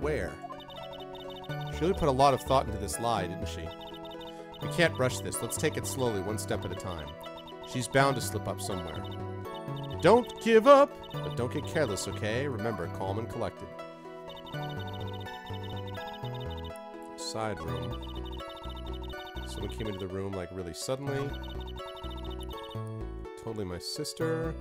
where? She really put a lot of thought into this lie, didn't she? We can't rush this. Let's take it slowly, one step at a time. She's bound to slip up somewhere. Don't give up, but don't get careless, okay? Remember, calm and collected. Side room. Someone came into the room, like, really suddenly. Totally my sister.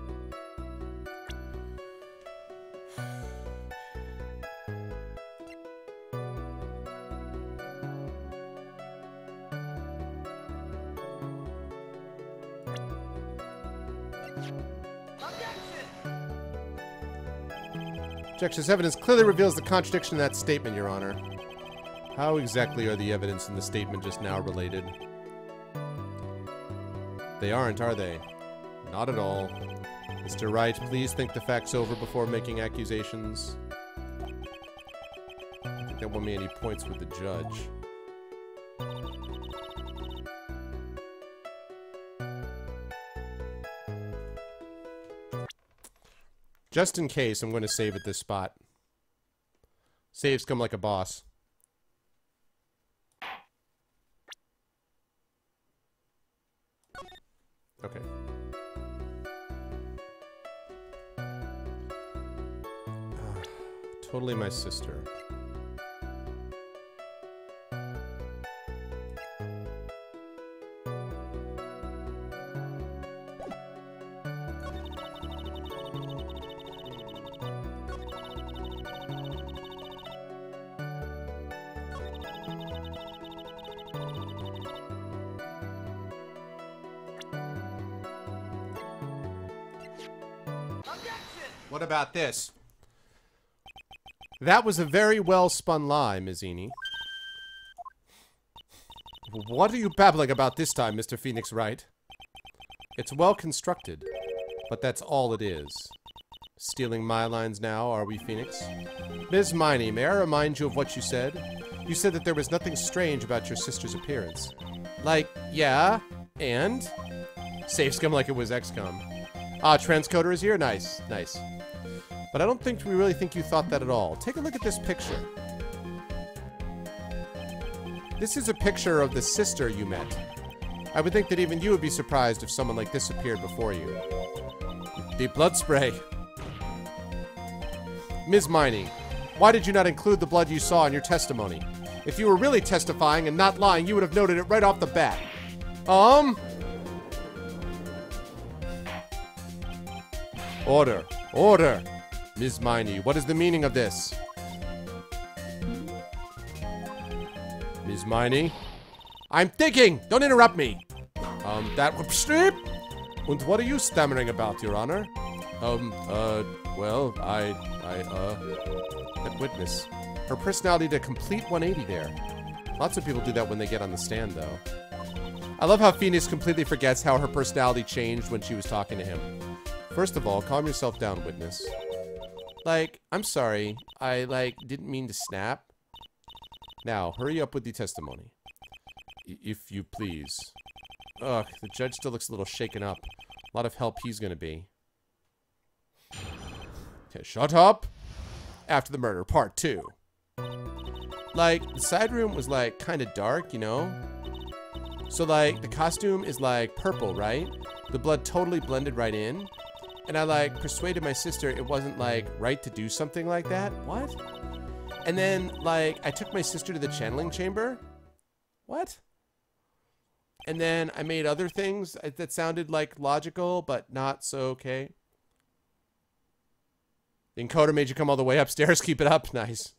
Objection's evidence clearly reveals the contradiction in that statement, Your Honor. How exactly are the evidence in the statement just now related? They aren't, are they? Not at all. Mr. Wright, please think the facts over before making accusations. I think that won me any points with the judge. Just in case, I'm going to save at this spot. Saves come like a boss. Okay. Totally my sister. What about this? That was a very well spun lie, Mizzini. What are you babbling about this time, Mr. Phoenix Wright? It's well constructed, but that's all it is. Stealing my lines now, are we, Phoenix? Ms. Miney, may I remind you of what you said? You said that there was nothing strange about your sister's appearance. Like, yeah, and? Safe scum like it was XCOM. Ah, Transcoder is here? Nice, nice. But I don't think we really think you thought that at all. Take a look at this picture. This is a picture of the sister you met. I would think that even you would be surprised if someone like this appeared before you. Deep blood spray. Ms. Miney, why did you not include the blood you saw in your testimony? If you were really testifying and not lying, you would have noted it right off the bat. Order. Order. Ms. Miney, what is the meaning of this? Ms. Miney? I'm thinking! Don't interrupt me! That would strip? And what are you stammering about, Your Honor? Well, that witness. Her personality did a complete 180 there. Lots of people do that when they get on the stand, though. I love how Phoenix completely forgets how her personality changed when she was talking to him. First of all, calm yourself down, witness. Like, I'm sorry. I, didn't mean to snap. Now, hurry up with the testimony. If you please. Ugh, the judge still looks a little shaken up. A lot of help he's gonna be. Okay, shut up! After the murder, part 2. Like, the side room was, kind of dark, you know? So, the costume is, purple, right? The blood totally blended right in. And I, persuaded my sister it wasn't, right to do something like that. What? And then, I took my sister to the channeling chamber. What? And then I made other things that sounded, logical, but not so okay. The encoder made you come all the way upstairs. Keep it up. Nice.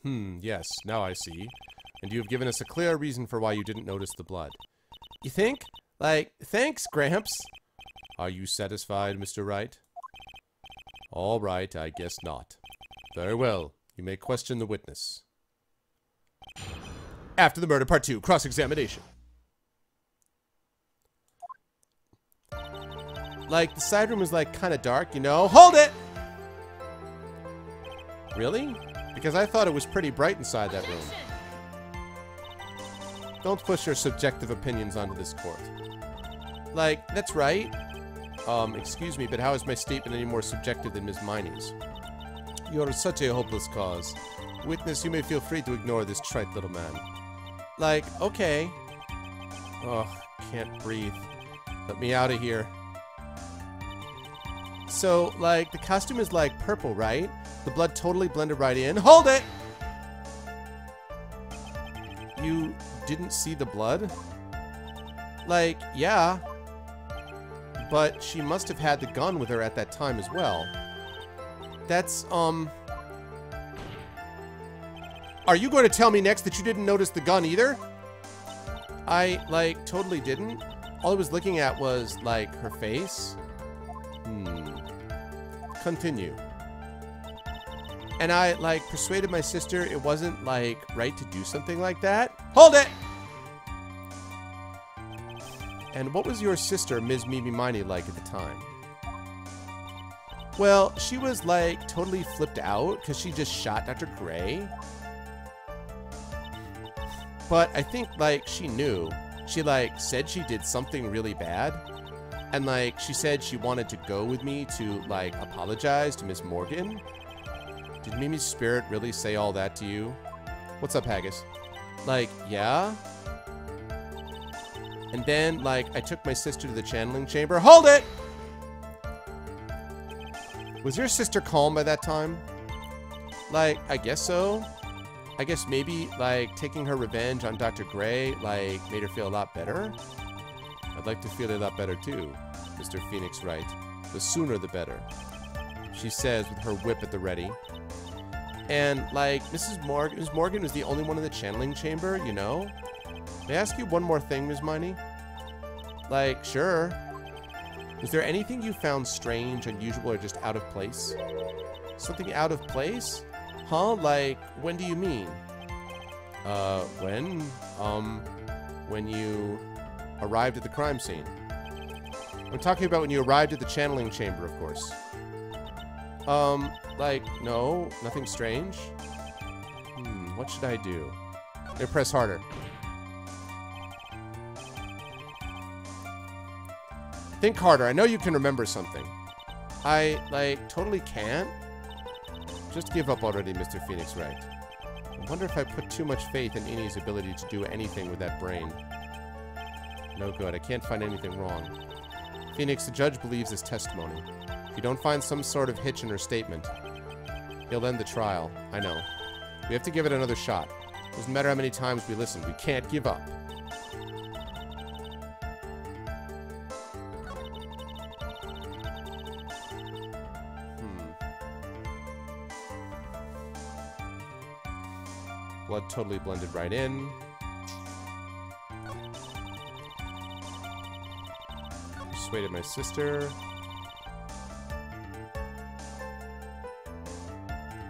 Yes, now I see. And you have given us a clear reason for why you didn't notice the blood. You think? Thanks, Gramps. Are you satisfied, Mr. Wright? All right, I guess not. Very well. You may question the witness. After the murder, part 2, cross-examination. The side room was, kind of dark, you know? Hold it! Really? Because I thought it was pretty bright inside that room. Don't push your subjective opinions onto this court. That's right. Excuse me, but how is my statement any more subjective than Ms. Miney's? You're such a hopeless cause. Witness, you may feel free to ignore this trite little man. Like, okay. Oh, can't breathe. Let me out of here. So, like, the costume is, like, purple, right? The blood totally blended right in. Hold it! You didn't see the blood? Like, yeah. But she must have had the gun with her at that time as well. That's, Are you going to tell me next that you didn't notice the gun either? I, like, totally didn't. All I was looking at was, like, her face. Continue. And I, like, persuaded my sister it wasn't, like, right to do something like that. Hold it! And what was your sister, Ms. Mimi Miney, like at the time? Well, she was, like, totally flipped out because she just shot Dr. Gray. But I think, like, she knew. She, like, said she did something really bad. And, like, she said she wanted to go with me to, like, apologize to Miss Morgan. Did Mimi's spirit really say all that to you? What's up, Haggis? Like, yeah? And then, like, I took my sister to the channeling chamber. Hold it! Was your sister calm by that time? Like, I guess so. I guess maybe, like, taking her revenge on Dr. Gray, like, made her feel a lot better. I'd like to feel a lot better, too, Mr. Phoenix Wright. The sooner, the better. She says with her whip at the ready. And, like, Ms. Morgan was the only one in the channeling chamber, you know? May I ask you one more thing, Ms. Miney? Like, sure. Was there anything you found strange, unusual, or just out of place? Something out of place? Huh? Like, when do you mean? When you arrived at the crime scene. I'm talking about when you arrived at the channeling chamber, of course. Like, no, nothing strange. What should I do? Here, press harder. Think harder. I know you can remember something. I, like, totally can't. Just give up already, Mr. Phoenix Wright. I wonder if I put too much faith in Innie's ability to do anything with that brain. No good. I can't find anything wrong. Phoenix, the judge believes his testimony. If you don't find some sort of hitch in her statement, he'll end the trial. I know. We have to give it another shot. Doesn't matter how many times we listen. We can't give up. Blood totally blended right in. Persuaded my sister.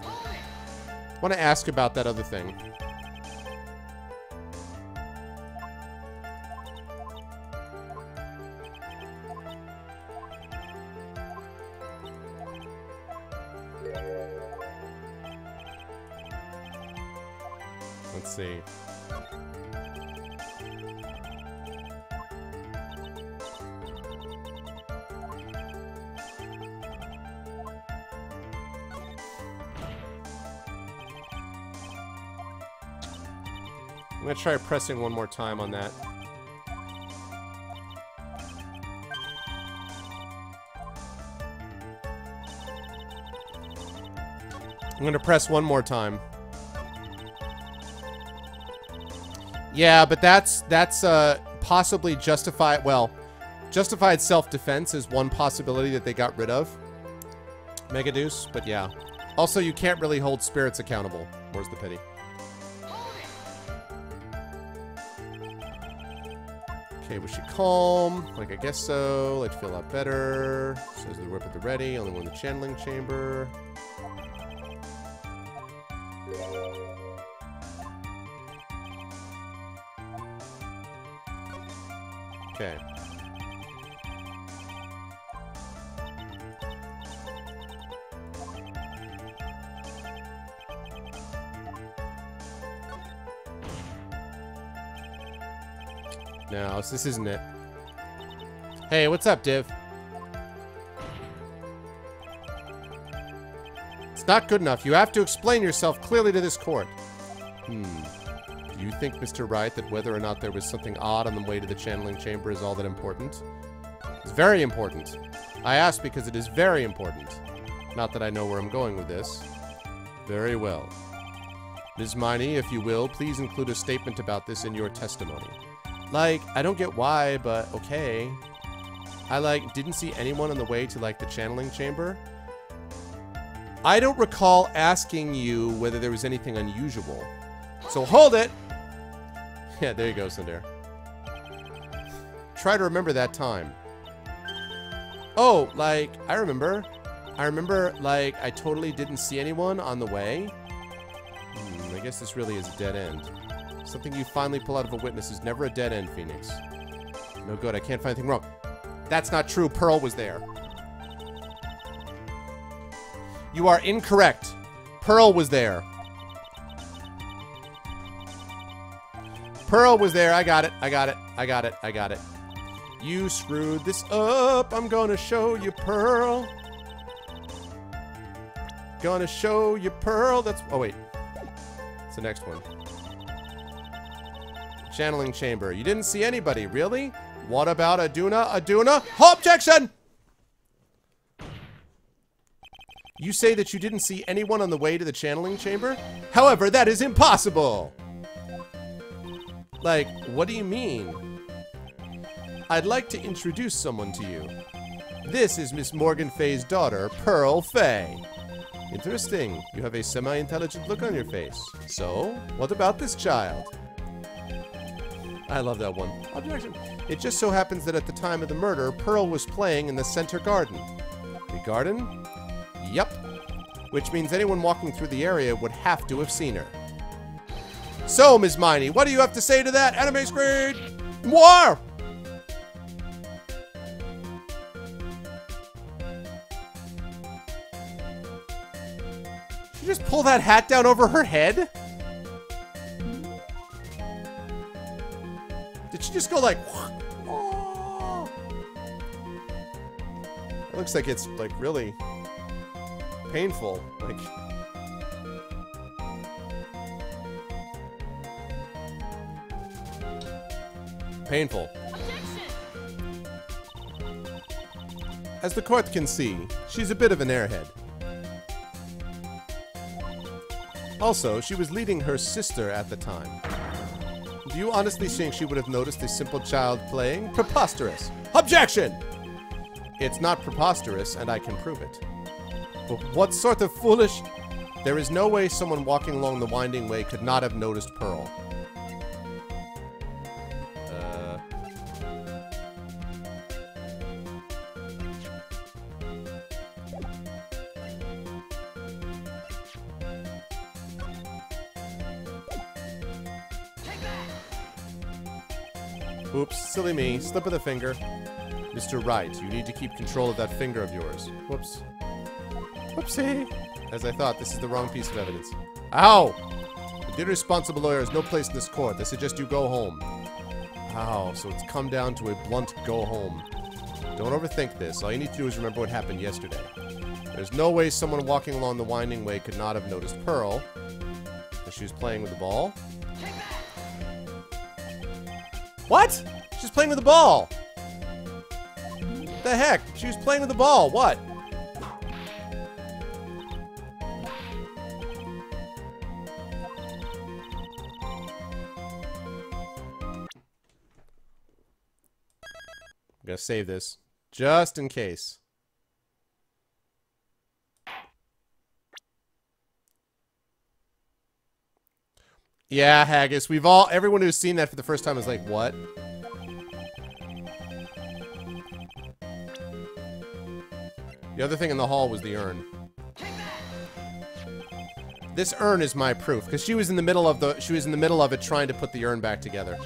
I want to ask about that other thing. Let's see. I'm gonna try pressing one more time on that. I'm gonna press one more time. Yeah, but that's possibly justified. Well, justified self-defense is one possibility that they got rid of. Mega Deuce, but yeah. Also, you can't really hold spirits accountable. Where's the pity? Okay, was she calm? Like, I guess so. Let's feel a lot better. Says the whip at the ready. Only one in the channeling chamber. Okay. No, this isn't it. Hey, what's up, Div? not good enough. You have to explain yourself clearly to this court. Do you think, Mr. Wright, that whether or not there was something odd on the way to the channeling chamber is all that important? It's very important. I ask because it is very important. Not that I know where I'm going with this. Very well. Ms. Miney, if you will, please include a statement about this in your testimony. Like, I don't get why, but okay. I, like, didn't see anyone on the way to, like, the channeling chamber. I don't recall asking you whether there was anything unusual. So hold it! Yeah, there you go, Sundar. Try to remember that time. Oh, like, I remember. Like, I totally didn't see anyone on the way. I guess this really is a dead end. Something you finally pull out of a witness is never a dead end, Phoenix. No good, I can't find anything wrong. That's not true, Pearl was there. You are incorrect. Pearl was there. Pearl was there, I got it. You screwed this up, I'm gonna show you, Pearl. Gonna show you, Pearl. That's, oh wait. It's the next one. Channeling chamber. You didn't see anybody, really? What about Aduna? Aduna? Objection! You say that you didn't see anyone on the way to the channeling chamber? However, that is impossible! Like, what do you mean? I'd like to introduce someone to you. This is Miss Morgan Fay's daughter, Pearl Fay. Interesting. You have a semi-intelligent look on your face. So, what about this child? I love that one. Objection. It just so happens that at the time of the murder, Pearl was playing in the center garden. The garden? Yup. Which means anyone walking through the area would have to have seen her. So, Ms. Miney, what do you have to say to that? Anime screen! More! Did you just pull that hat down over her head? Did she just go like... Oh. It looks like it's, like, really painful. Like... Painful. As the court can see, she's a bit of an airhead. Also, she was leading her sister at the time. Do you honestly think she would have noticed a simple child playing? Preposterous. Objection! It's not preposterous, and I can prove it. But what sort of foolish... There is no way someone walking along the winding way could not have noticed Pearl. Oops, silly me. Slip of the finger. Mr. Wright, you need to keep control of that finger of yours. Whoops. Whoopsie. As I thought, this is the wrong piece of evidence. Ow! The irresponsible lawyer has no place in this court. I suggest you go home. Ow, so it's come down to a blunt go home. Don't overthink this. All you need to do is remember what happened yesterday. There's no way someone walking along the winding way could not have noticed Pearl. Because she was playing with the ball. What? She's playing with the ball. What the heck? She was playing with the ball. What? I'm gonna save this just in case. Yeah, Haggis. Everyone who's seen that for the first time is like, what? The other thing in the hall was the urn. This urn is my proof, because she was in the middle of it trying to put the urn back together.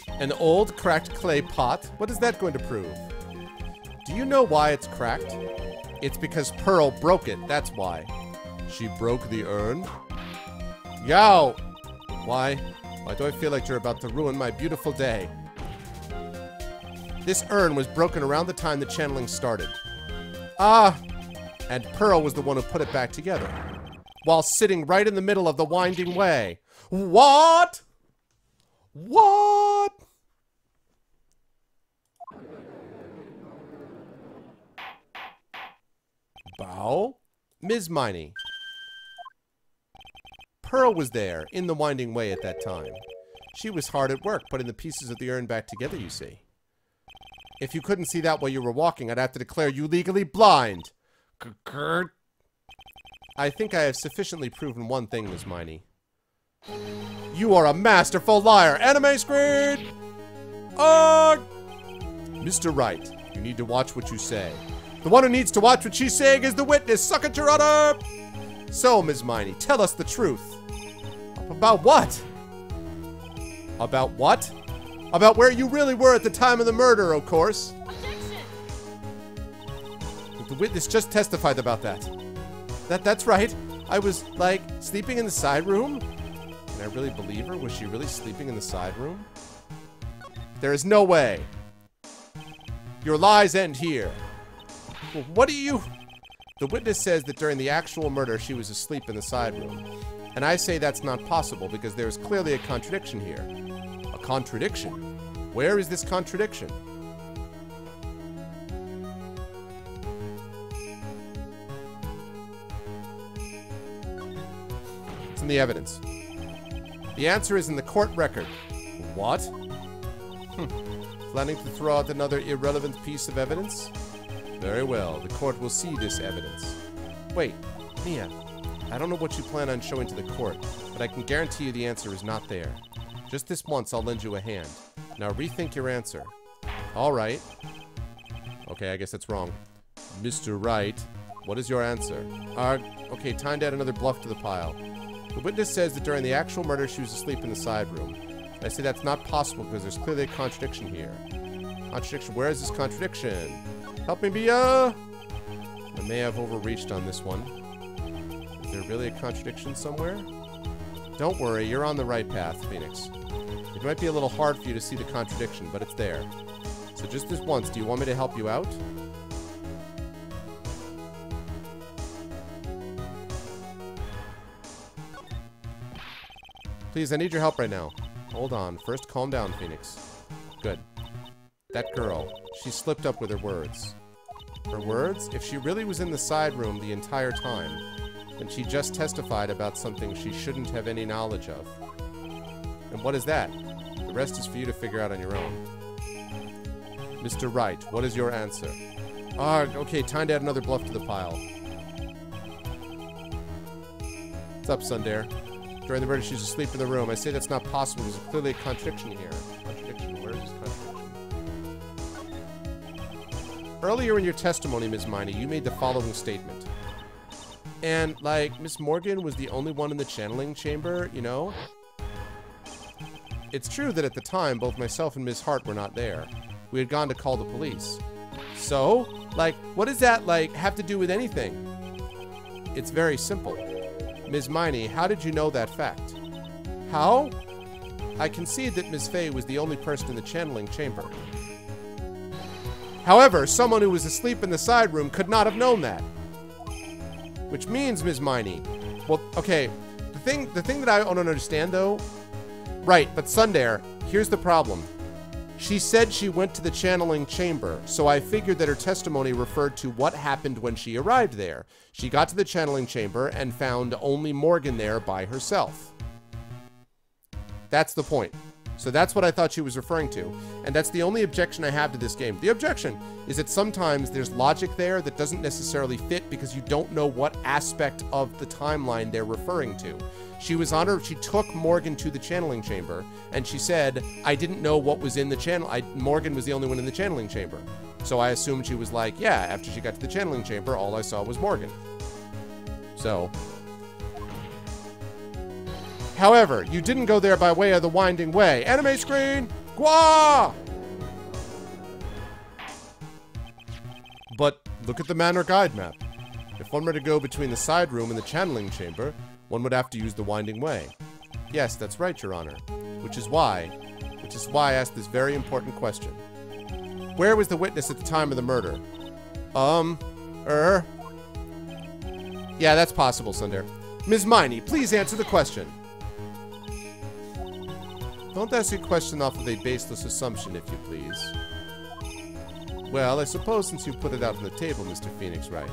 An old cracked clay pot? What is that going to prove? Do you know why it's cracked? It's because Pearl broke it, that's why. She broke the urn? Yo! Why? Why do I feel like you're about to ruin my beautiful day? This urn was broken around the time the channeling started. Ah! And Pearl was the one who put it back together, while sitting right in the middle of the winding way. What? What? Bow? Ms. Miney. Pearl was there, in the winding way at that time. She was hard at work, putting the pieces of the urn back together, you see. If you couldn't see that while you were walking, I'd have to declare you legally blind. I think I have sufficiently proven one thing, Ms. Miney. You are a masterful liar! Anime screen! Mr. Wright, you need to watch what you say. The one who needs to watch what she's saying is the witness. Suck it, Your Honor! So, Ms. Miney, tell us the truth. About what? About what? About where you really were at the time of the murder, of course. Objection! The witness just testified about that. That's right. I was, like, sleeping in the side room. Can I really believe her? Was she really sleeping in the side room? There is no way. Your lies end here. Well, what do you... The witness says that during the actual murder, she was asleep in the side room. And I say that's not possible because there is clearly a contradiction here. A contradiction? Where is this contradiction? It's in the evidence. The answer is in the court record. What? Planning to throw out another irrelevant piece of evidence? Very well, the court will see this evidence. Wait, Mia, I don't know what you plan on showing to the court, but I can guarantee you the answer is not there. Just this once, I'll lend you a hand. Now rethink your answer. All right. Okay, I guess that's wrong. Mr. Wright, what is your answer? Okay, time to add another bluff to the pile. The witness says that during the actual murder, she was asleep in the side room. I say that's not possible because there's clearly a contradiction here. Contradiction? Where is this contradiction? Help me, Bia! I may have overreached on this one. Is there really a contradiction somewhere? Don't worry, you're on the right path, Phoenix. It might be a little hard for you to see the contradiction, but it's there. So just this once, do you want me to help you out? Please, I need your help right now. Hold on. First, calm down, Phoenix. Good. That girl. She slipped up with her words. Her words? If she really was in the side room the entire time, then she just testified about something she shouldn't have any knowledge of. And what is that? The rest is for you to figure out on your own. Mr. Wright, what is your answer? Okay, time to add another bluff to the pile. What's up, Sundare? During the murder, she was asleep in the room. I say that's not possible. There's clearly a contradiction here. Contradiction? Where is this contradiction? Earlier in your testimony, Ms. Miney, you made the following statement. And, like, Miss Morgan was the only one in the channeling chamber, you know? It's true that at the time, both myself and Ms. Hart were not there. We had gone to call the police. So, like, what does that, like, have to do with anything? It's very simple. Ms. Miney, how did you know that fact? How? I concede that Ms. Fay was the only person in the channeling chamber. However, someone who was asleep in the side room could not have known that. Which means, Ms. Miney, well, okay, the thing that I don't understand, though, right, but Sundare, here's the problem. She said she went to the channeling chamber, so I figured that her testimony referred to what happened when she arrived there. She got to the channeling chamber and found only Morgan there by herself. That's the point. So that's what I thought she was referring to. And that's the only objection I have to this game. The objection is that sometimes there's logic there that doesn't necessarily fit because you don't know what aspect of the timeline they're referring to. She took Morgan to the channeling chamber, and she said, I didn't know what was in the channel. Morgan was the only one in the channeling chamber. So I assumed she was like, yeah, after she got to the channeling chamber, all I saw was Morgan. So. However, you didn't go there by way of the winding way. Anime screen! Gwa! But look at the manor guide map. If one were to go between the side room and the channeling chamber, one would have to use the winding way. Yes, that's right, Your Honor. Which is why I asked this very important question. Where was the witness at the time of the murder? Yeah, that's possible, Sunder. Ms. Miney, please answer the question. Don't ask a question off of a baseless assumption, if you please. Well, I suppose since you put it out on the table, Mr. Phoenix Wright,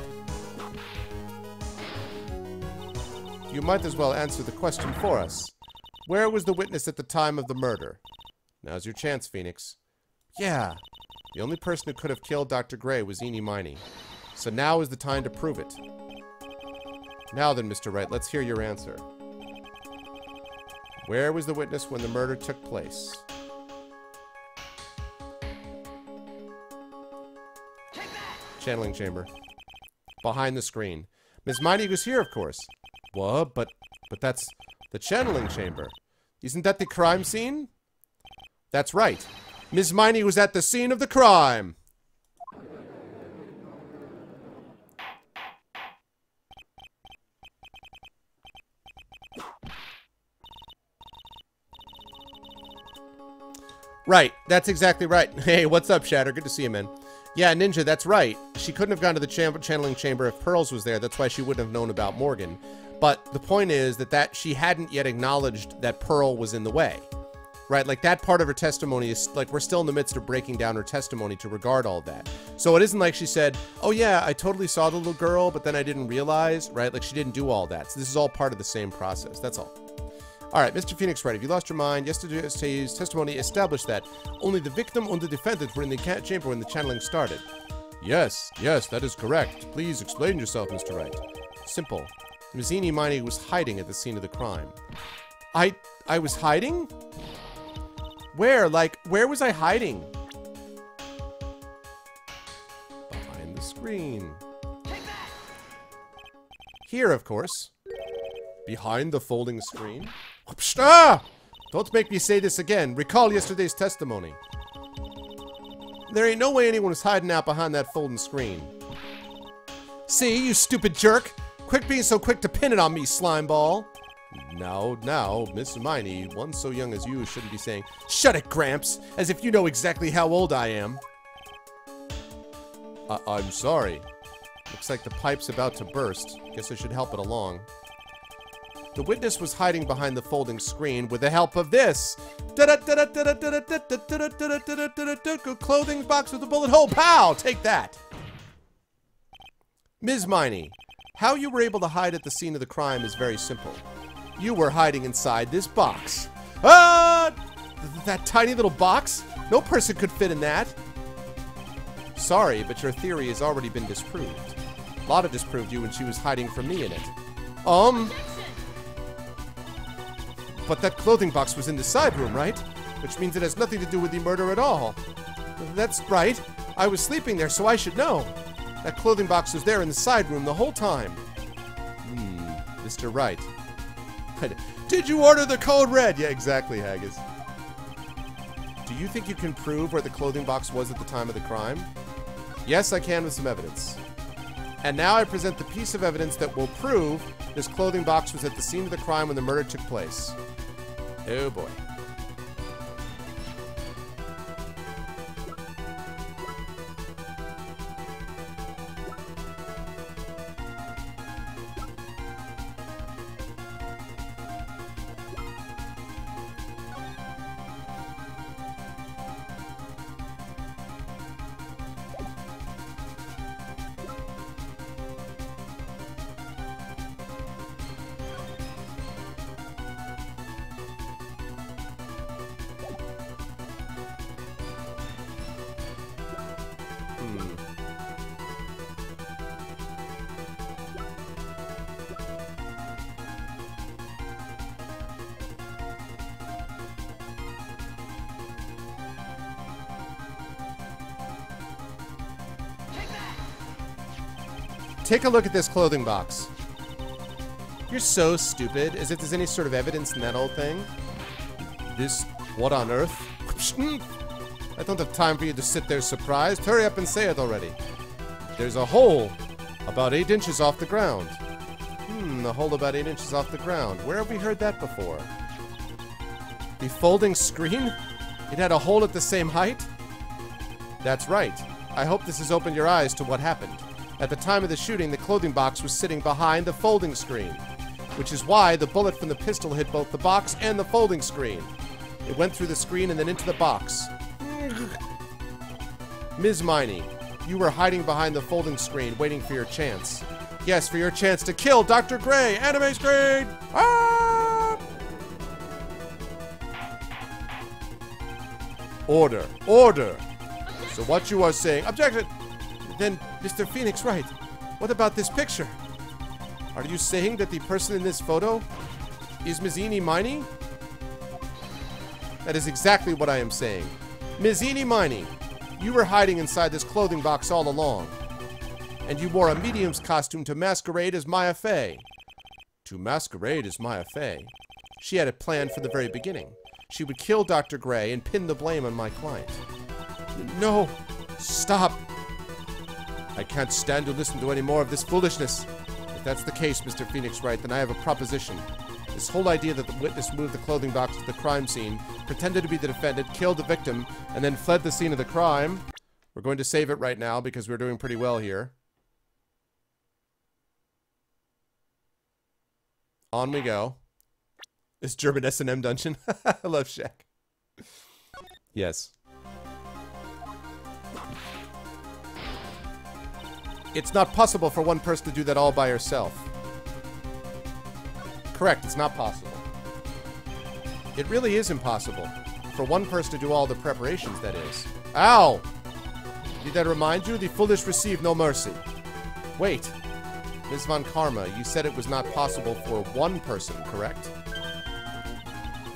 you might as well answer the question for us. Where was the witness at the time of the murder? Now's your chance, Phoenix. Yeah. The only person who could have killed Dr. Gray was Eenie Miney. So now is the time to prove it. Now then, Mr. Wright, let's hear your answer. Where was the witness when the murder took place? Channeling chamber. Behind the screen. Ms. Miney was here, of course. What? But that's the channeling chamber. Isn't that the crime scene? That's right. Ms. Miney was at the scene of the crime. Right, that's exactly right. Hey, what's up, Shatter? Good to see you, man. Yeah, Ninja, that's right. She couldn't have gone to the channeling chamber if Pearls was there. That's why she wouldn't have known about Morgan. But the point is that she hadn't yet acknowledged that Pearl was in the way. Right, like that part of her testimony is, like, we're still in the midst of breaking down her testimony to regard all that. So it isn't like she said, oh yeah, I totally saw the little girl, but then I didn't realize, right? Like she didn't do all that. So this is all part of the same process, that's all. All right, Mr. Phoenix Wright, have you lost your mind? Yesterday's testimony established that only the victim and the defendant were in the chamber when the channeling started. Yes, that is correct. Please explain yourself, Mr. Wright. Simple. Ms. Eenie Miney was hiding at the scene of the crime. I was hiding? Where? Like, where was I hiding? Behind the screen. Here, of course. Behind the folding screen. Ah! Don't make me say this again. Recall yesterday's testimony. There ain't no way anyone was hiding out behind that folding screen. See, you stupid jerk. Quit being so quick to pin it on me, slimeball. Now, Miss Miney, one so young as you shouldn't be saying, shut it, Gramps, as if you know exactly how old I am. I'm sorry. Looks like the pipe's about to burst. Guess I should help it along. The witness was hiding behind the folding screen with the help of this. Clothing box with a bullet hole. Pow! Take that. Ms. Miney, how you were able to hide at the scene of the crime is very simple. You were hiding inside this box. Ah! That tiny little box? No person could fit in that. Sorry, but your theory has already been disproved. Lotta disproved you when she was hiding from me in it. But that clothing box was in the side room, right? Which means it has nothing to do with the murder at all. That's right. I was sleeping there, so I should know. That clothing box was there in the side room the whole time. Mr. Wright. Did you order the code red? Yeah, exactly, Haggis. Do you think you can prove where the clothing box was at the time of the crime? Yes, I can with some evidence. And now I present the piece of evidence that will prove this clothing box was at the scene of the crime when the murder took place. Oh boy. Take a look at this clothing box. You're so stupid, as if there's any sort of evidence in that old thing. This, what on earth? I don't have time for you to sit there surprised. Hurry up and say it already. There's a hole about 8 inches off the ground. A hole about 8 inches off the ground. Where have we heard that before? The folding screen? It had a hole at the same height? That's right. I hope this has opened your eyes to what happened. At the time of the shooting, the clothing box was sitting behind the folding screen, which is why the bullet from the pistol hit both the box and the folding screen. It went through the screen and then into the box. Ms. Miney, you were hiding behind the folding screen, waiting for your chance. Yes, for your chance to kill Dr. Gray! Anime screen! Ah! Order. Order! So what you are saying... Objection! Then, Mr. Phoenix Wright, what about this picture? Are you saying that the person in this photo is Ms. Miney? That is exactly what I am saying. Ms. Miney, you were hiding inside this clothing box all along. And you wore a medium's costume to masquerade as Maya Fey. To masquerade as Maya Fey? She had it planned from the very beginning. She would kill Dr. Gray and pin the blame on my client. No! Stop! I can't stand to listen to any more of this foolishness. If that's the case, Mr. Phoenix Wright, then I have a proposition. This whole idea that the witness moved the clothing box to the crime scene, pretended to be the defendant, killed the victim, and then fled the scene of the crime. We're going to save it right now because we're doing pretty well here. On we go. This German S&M dungeon. I love Shaq. Yes. It's not possible for one person to do that all by herself. Correct, it's not possible. It really is impossible. For one person to do all the preparations, that is. Ow! Did that remind you? The foolish receive no mercy. Wait. Ms. Von Karma, you said it was not possible for one person, correct?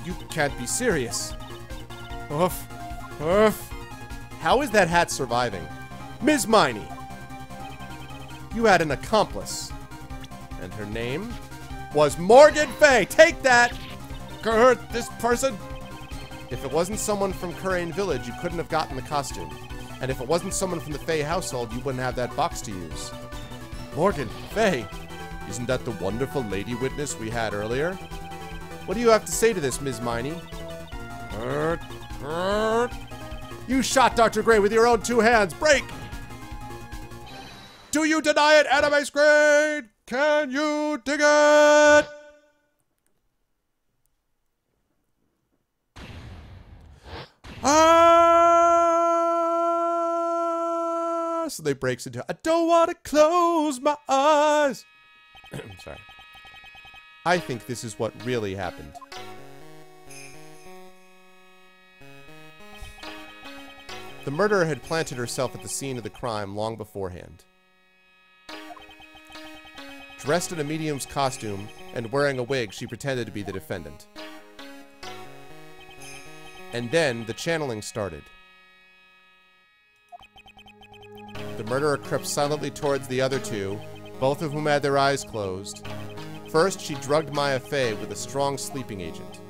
You can't be serious. Oof. Oof. How is that hat surviving? Ms. Miney! You had an accomplice. And her name was Morgan Fay. Take that! Hurt this person. If it wasn't someone from Kurain Village, you couldn't have gotten the costume. And if it wasn't someone from the Fay household, you wouldn't have that box to use. Morgan Fay. Isn't that the wonderful lady witness we had earlier? What do you have to say to this, Ms. Miney? You shot Dr. Gray with your own two hands. Break! Do you deny it, Anime Screen? Can you dig it? So they breaks into, I don't want to close my eyes. Sorry. I think this is what really happened. The murderer had planted herself at the scene of the crime long beforehand. Dressed in a medium's costume and wearing a wig, she pretended to be the defendant. And then the channeling started. The murderer crept silently towards the other two, both of whom had their eyes closed. First, she drugged Maya Fey with a strong sleeping agent.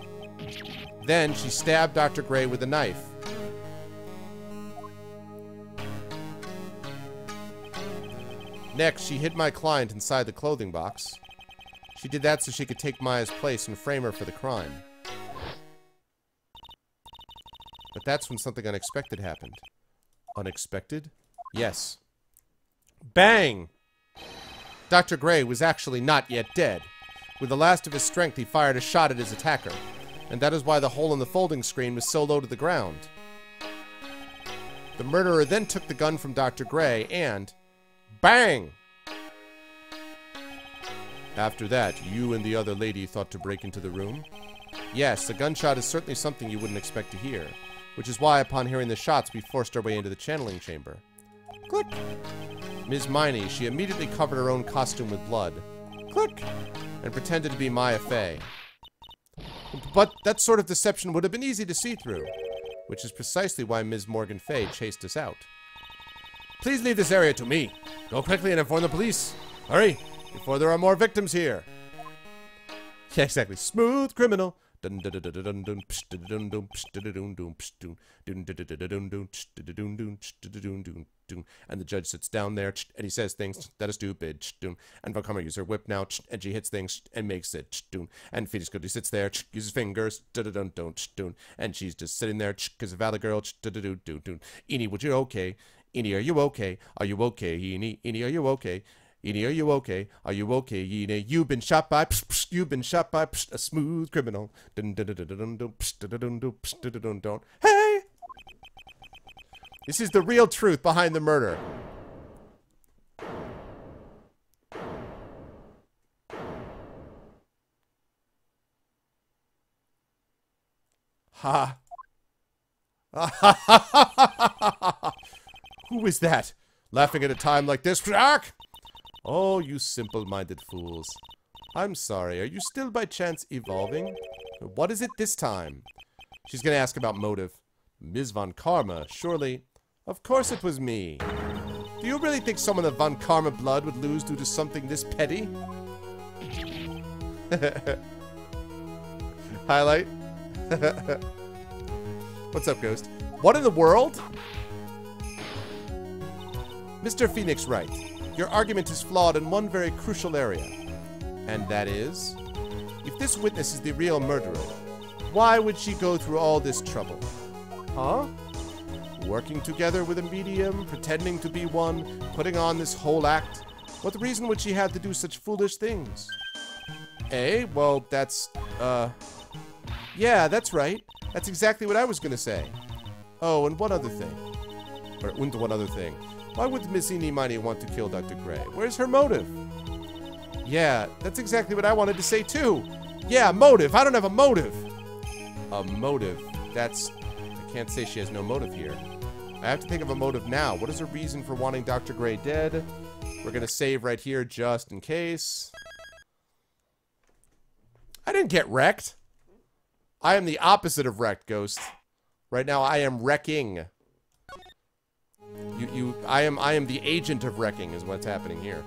Then, she stabbed Dr. Gray with a knife. Next, she hid my client inside the clothing box. She did that so she could take Maya's place and frame her for the crime. But that's when something unexpected happened. Unexpected? Yes. Bang! Dr. Gray was actually not yet dead. With the last of his strength, he fired a shot at his attacker. And that is why the hole in the folding screen was so low to the ground. The murderer then took the gun from Dr. Gray and... Bang! After that, you and the other lady thought to break into the room? Yes, a gunshot is certainly something you wouldn't expect to hear, which is why upon hearing the shots, we forced our way into the channeling chamber. Click! Ms. Miney, she immediately covered her own costume with blood. Click! And pretended to be Maya Fey. But that sort of deception would have been easy to see through, which is precisely why Ms. Morgan Fay chased us out. Please leave this area to me. Go quickly and inform the police. Hurry, before there are more victims here. Yeah, exactly. Smooth criminal. And the judge sits down there and he says things that are stupid. And Von Karma uses her whip now and she hits things and makes it. And Phoenix Goody sits there, uses fingers, and she's just sitting there because of Valley Girl. Eenie, would you okay? Eenie, are you okay? Are you okay, Eenie? Eenie, are you okay? Eenie, are you okay? Are you okay, Eenie? You've been shot by, you've been shot by a smooth criminal. Hey! This is the real truth behind the murder. Ha. Who is that? Laughing at a time like this? Oh, you simple-minded fools. I'm sorry. Are you still by chance evolving? What is it this time? She's gonna ask about motive. Ms. Von Karma, surely. Of course it was me. Do you really think someone of Von Karma blood would lose due to something this petty? Highlight. What's up, Ghost? What in the world? Mr. Phoenix Wright, your argument is flawed in one very crucial area. And that is, if this witness is the real murderer, why would she go through all this trouble? Huh? Working together with a medium, pretending to be one, putting on this whole act? What reason would she have to do such foolish things? Well, that's, yeah, that's right. That's exactly what I was gonna say. Oh, and one other thing. One other thing. Why would Miss Eenie Meenie want to kill Dr. Gray? Where's her motive? Yeah, that's exactly what I wanted to say too. Yeah, motive. I don't have a motive. A motive. That's... I can't say she has no motive here. I have to think of a motive now. What is her reason for wanting Dr. Gray dead? We're gonna save right here just in case. I didn't get wrecked. I am the opposite of wrecked, Ghost. Right now, I am wrecking. I am the agent of wrecking is what's happening here.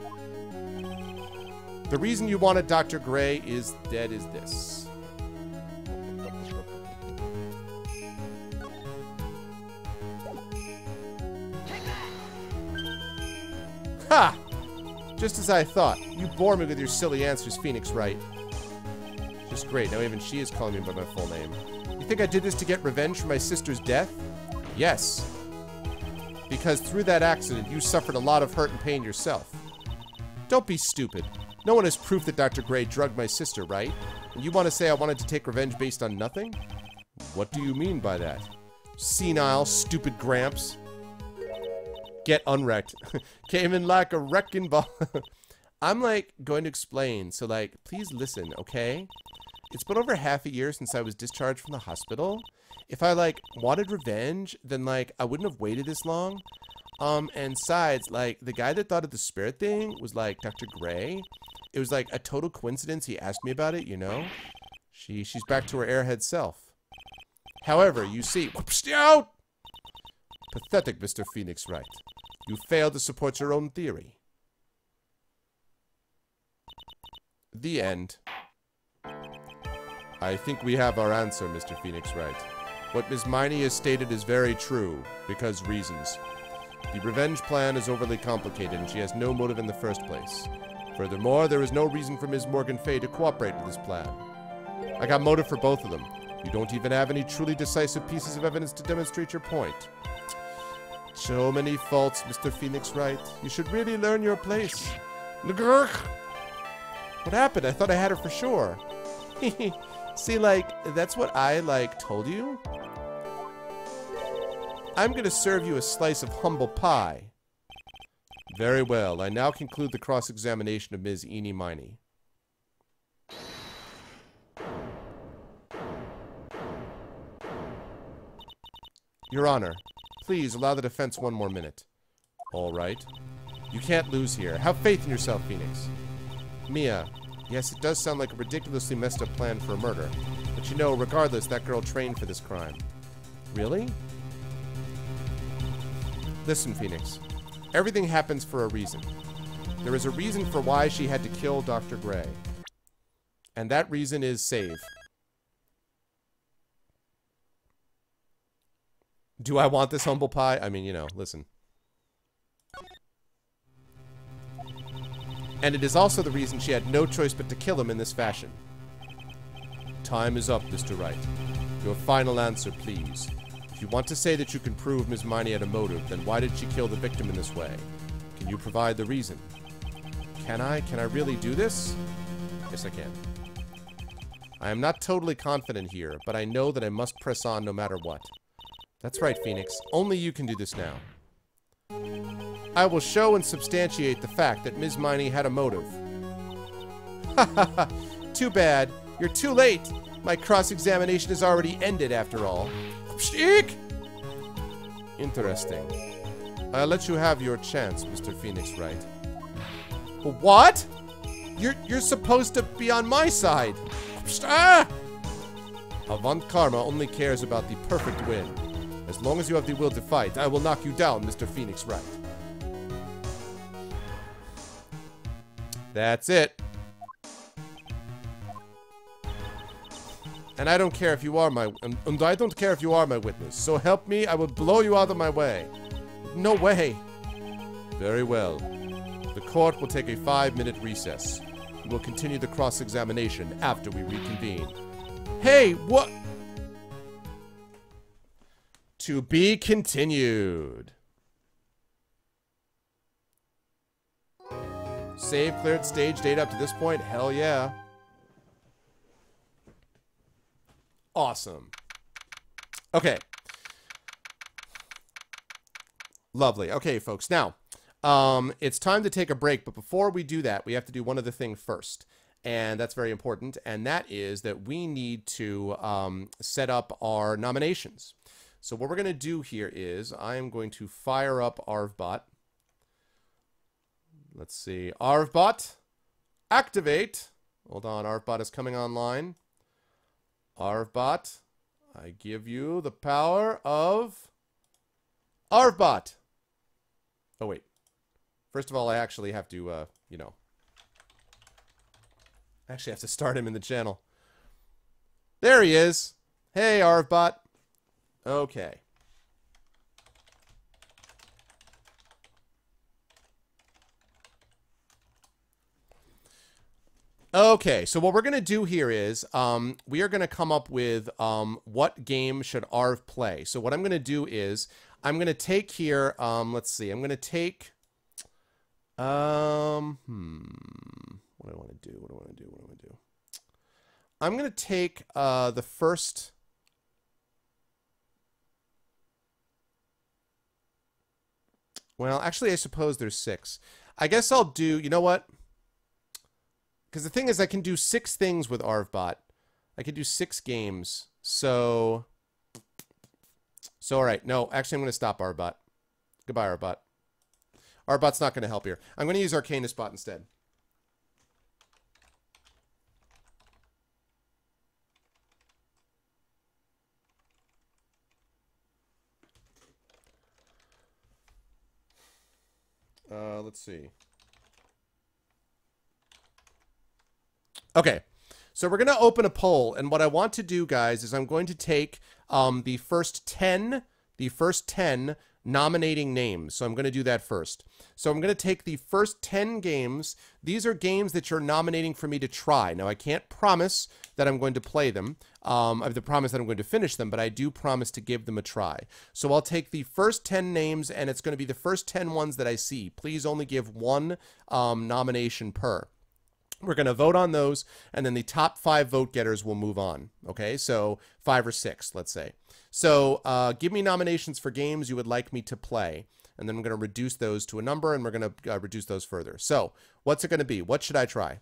The reason you wanted Dr. Gray is dead is this. Ha! Just as I thought. You bore me with your silly answers, Phoenix Wright. Just great. Now even she is calling me by my full name. You think I did this to get revenge for my sister's death? Yes. Because through that accident, you suffered a lot of hurt and pain yourself. Don't be stupid. No one has proof that Dr. Gray drugged my sister, right? And you want to say I wanted to take revenge based on nothing? What do you mean by that? Senile, stupid Gramps. Get unwrecked. Came in like a wrecking ball. I'm, like, going to explain, so, like, please listen, okay? It's been over half a year since I was discharged from the hospital. If I, like, wanted revenge, then, like, I wouldn't have waited this long. And besides, like, the guy that thought of the spirit thing was, like, Dr. Gray. It was, like, a total coincidence he asked me about it, you know? She's back to her airhead self. However, you see... Whoops, out! Pathetic, Mr. Phoenix Wright. You failed to support your own theory. The end. I think we have our answer, Mr. Phoenix Wright. What Ms. Meenie has stated is very true, because reasons. The revenge plan is overly complicated, and she has no motive in the first place. Furthermore, there is no reason for Ms. Morgan Fay to cooperate with this plan. I got motive for both of them. You don't even have any truly decisive pieces of evidence to demonstrate your point. So many faults, Mr. Phoenix Wright. You should really learn your place. What happened? I thought I had her for sure. See, like, that's what I, like, told you? I'm gonna serve you a slice of humble pie. Very well. I now conclude the cross-examination of Ms. Eenie Meenie. Your Honor, please allow the defense one more minute. All right. You can't lose here. Have faith in yourself, Phoenix. Mia, yes, it does sound like a ridiculously messed up plan for a murder. But you know, regardless, that girl trained for this crime. Really? Listen, Phoenix. Everything happens for a reason. There is a reason for why she had to kill Dr. Gray. And that reason is save. Do I want this humble pie? I mean, you know, listen. And it is also the reason she had no choice but to kill him in this fashion. Time is up, Mr. Wright. Your final answer, please. If you want to say that you can prove Ms. Miney had a motive, then why did she kill the victim in this way? Can you provide the reason? Can I? Can I really do this? Yes, I can. I am not totally confident here, but I know that I must press on no matter what. That's right, Phoenix. Only you can do this now. I will show and substantiate the fact that Ms. Miney had a motive. Ha ha ha. Too bad. You're too late. My cross-examination is already ended, after all. Eek! Interesting. I'll let you have your chance, Mr. Phoenix Wright. What? You're supposed to be on my side. Ah! Avant Karma only cares about the perfect win. As long as you have the will to fight, I will knock you down, Mr. Phoenix Wright. That's it. And I don't care if you are my I don't care if you are my witness. So help me, I will blow you out of my way. No way. Very well. The court will take a 5-minute recess. We will continue the cross-examination after we reconvene. Hey, what? To be continued. Save cleared stage data up to this point? Hell yeah. Awesome. Okay. Lovely. Okay, folks. Now, it's time to take a break, but before we do that, we have to do one other thing first. And that's very important, and that is that we need to set up our nominations. So what we're going to do here is I am going to fire up ArvBot. Let's see. ArvBot, activate. Hold on, ArvBot is coming online. ArvBot, I give you the power of ArvBot. Oh, wait. First of all, I actually have to, you know. I actually have to start him in the channel. There he is. Hey, ArvBot. Okay. Okay, so what we're going to do here is we are going to come up with what game should Arv play. So what I'm going to do is I'm going to take here, let's see, I'm going to take, what do I want to do? What do I want to do? What do I want to do? I'm going to take the first... Well, actually, I suppose there's 6. I guess I'll do... You know what? Because the thing is, I can do 6 things with ArvBot. I can do 6 games. So, all right. No, actually, I'm going to stop ArvBot. Goodbye, ArvBot. ArvBot's not going to help here. I'm going to use ArcanusBot instead. Let's see. Okay, so we're going to open a poll, and what I want to do, guys, is I'm going to take the first 10 nominating names. So I'm going to do that first. So I'm going to take the first 10 games. These are games that you're nominating for me to try. Now, I can't promise that I'm going to play them. I have to promise that I'm going to finish them, but I do promise to give them a try. So I'll take the first 10 names, and it's going to be the first 10 ones that I see. Please only give 1 nomination per. We're going to vote on those, and then the top 5 vote getters will move on. Okay, so 5 or 6, let's say. So give me nominations for games you would like me to play, and then I'm going to reduce those to a number, and we're going to reduce those further. So what's it going to be? What should I try?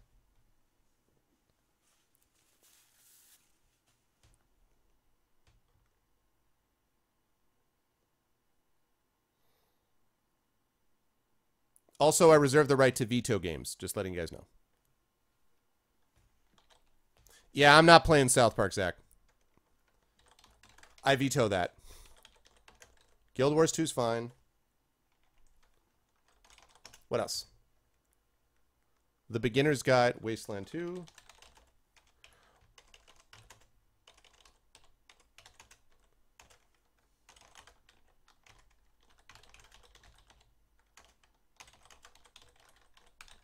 Also, I reserve the right to veto games, just letting you guys know. Yeah, I'm not playing South Park, Zach. I veto that. Guild Wars 2's fine. What else? The Beginner's Guide, Wasteland 2.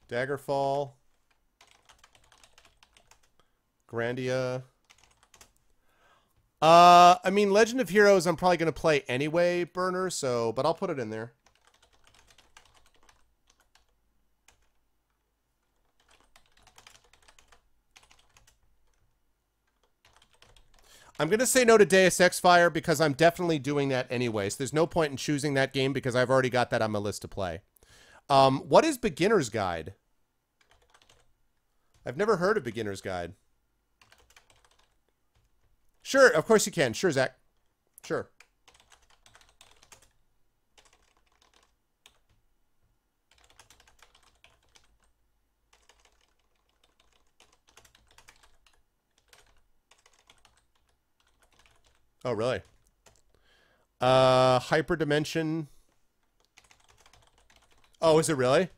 Daggerfall. Grandia. I mean, Legend of Heroes I'm probably going to play anyway, Burner, so, but I'll put it in there. I'm going to say no to Deus Ex Fire because I'm definitely doing that anyway. So there's no point in choosing that game because I've already got that on my list to play. What is Beginner's Guide? I've never heard of Beginner's Guide. Sure, of course you can. Sure, Zach. Sure. Oh, really? Hyperdimension. Oh, is it really?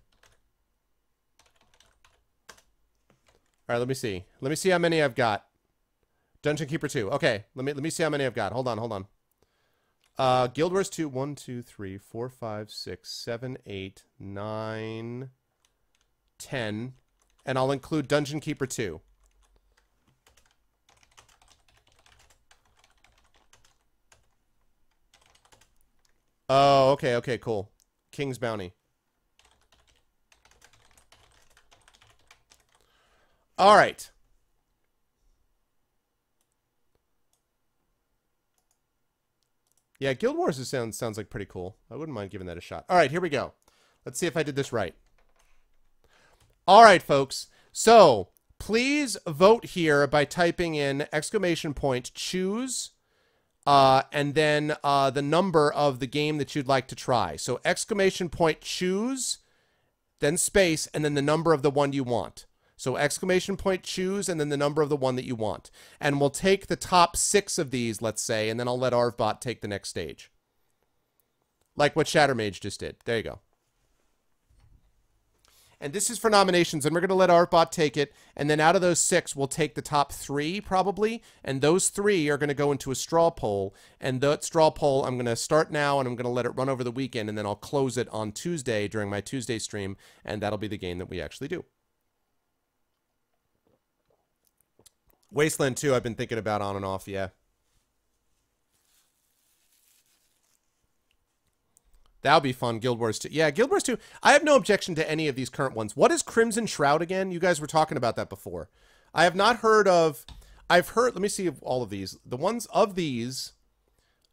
All right, let me see. Let me see how many I've got. Dungeon Keeper 2. Okay, let me see how many I've got. Hold on. Guild Wars 2, 1, 2, 3, 4, 5, 6, 7, 8, 9, 10. And I'll include Dungeon Keeper 2. Oh, okay, cool. King's Bounty. All right. Yeah, Guild Wars sounds like pretty cool. I wouldn't mind giving that a shot. All right, here we go. Let's see if I did this right. All right, folks. So, please vote here by typing in !choose and then the number of the game that you'd like to try. So, !choose, then space, and then the number of the one you want. So, !choose, and then the number of the one that you want. And we'll take the top 6 of these, let's say, and then I'll let ArvBot take the next stage. Like what Shattermage just did. There you go. And this is for nominations, and we're going to let ArvBot take it, and then out of those 6, we'll take the top 3, probably, and those 3 are going to go into a straw poll, and that straw poll I'm going to start now, and I'm going to let it run over the weekend, and then I'll close it on Tuesday during my Tuesday stream, and that'll be the game that we actually do. Wasteland 2, I've been thinking about on and off, yeah. That'll be fun. Guild Wars 2. Yeah, Guild Wars 2. I have no objection to any of these current ones. What is Crimson Shroud again? You guys were talking about that before. I have not heard of... I've heard... Let me see all of these. The ones of these...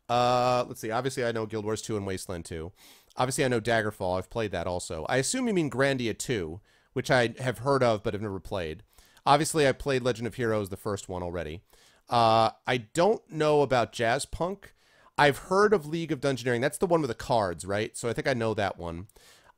let's see. Obviously, I know Guild Wars 2 and Wasteland 2. Obviously, I know Daggerfall. I've played that also. I assume you mean Grandia 2, which I have heard of but have never played. Obviously, I played Legend of Heroes, the first one already. I don't know about Jazzpunk. I've heard of League of Dungeoneering. That's the one with the cards, right? So I think I know that one.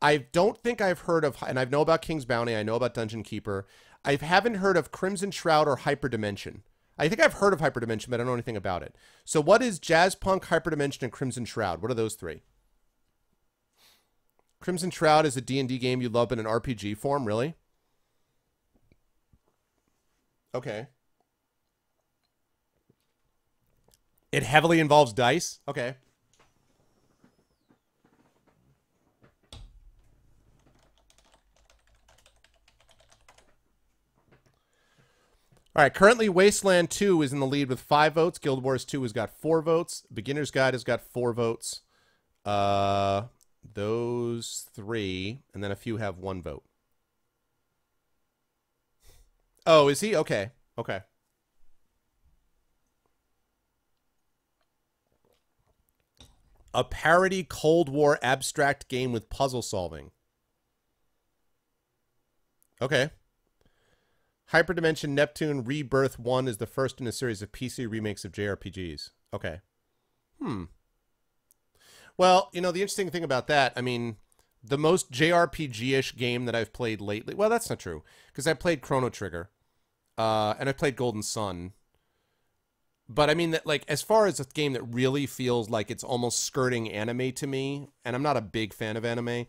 I don't think I've heard of... And I know about King's Bounty. I know about Dungeon Keeper. I haven't heard of Crimson Shroud or Hyperdimension. I think I've heard of Hyperdimension, but I don't know anything about it. So what is Jazzpunk, Hyperdimension, and Crimson Shroud? What are those 3? Crimson Shroud is a D&D game you love in an RPG form, really? Okay. It heavily involves dice? Okay. All right, currently Wasteland 2 is in the lead with 5 votes. Guild Wars 2 has got 4 votes. Beginner's Guide has got 4 votes. Those 3, and then a few have 1 vote. Oh, is he? Okay. Okay. A parody Cold War abstract game with puzzle solving. Okay. Hyperdimension Neptune Rebirth 1 is the first in a series of PC remakes of JRPGs. Okay. Well, you know, the interesting thing about that, I mean, the most JRPG-ish game that I've played lately... Well, that's not true, because I played Chrono Trigger, and I played Golden Sun. But, I mean, that like as far as a game that really feels like it's almost skirting anime to me, and I'm not a big fan of anime,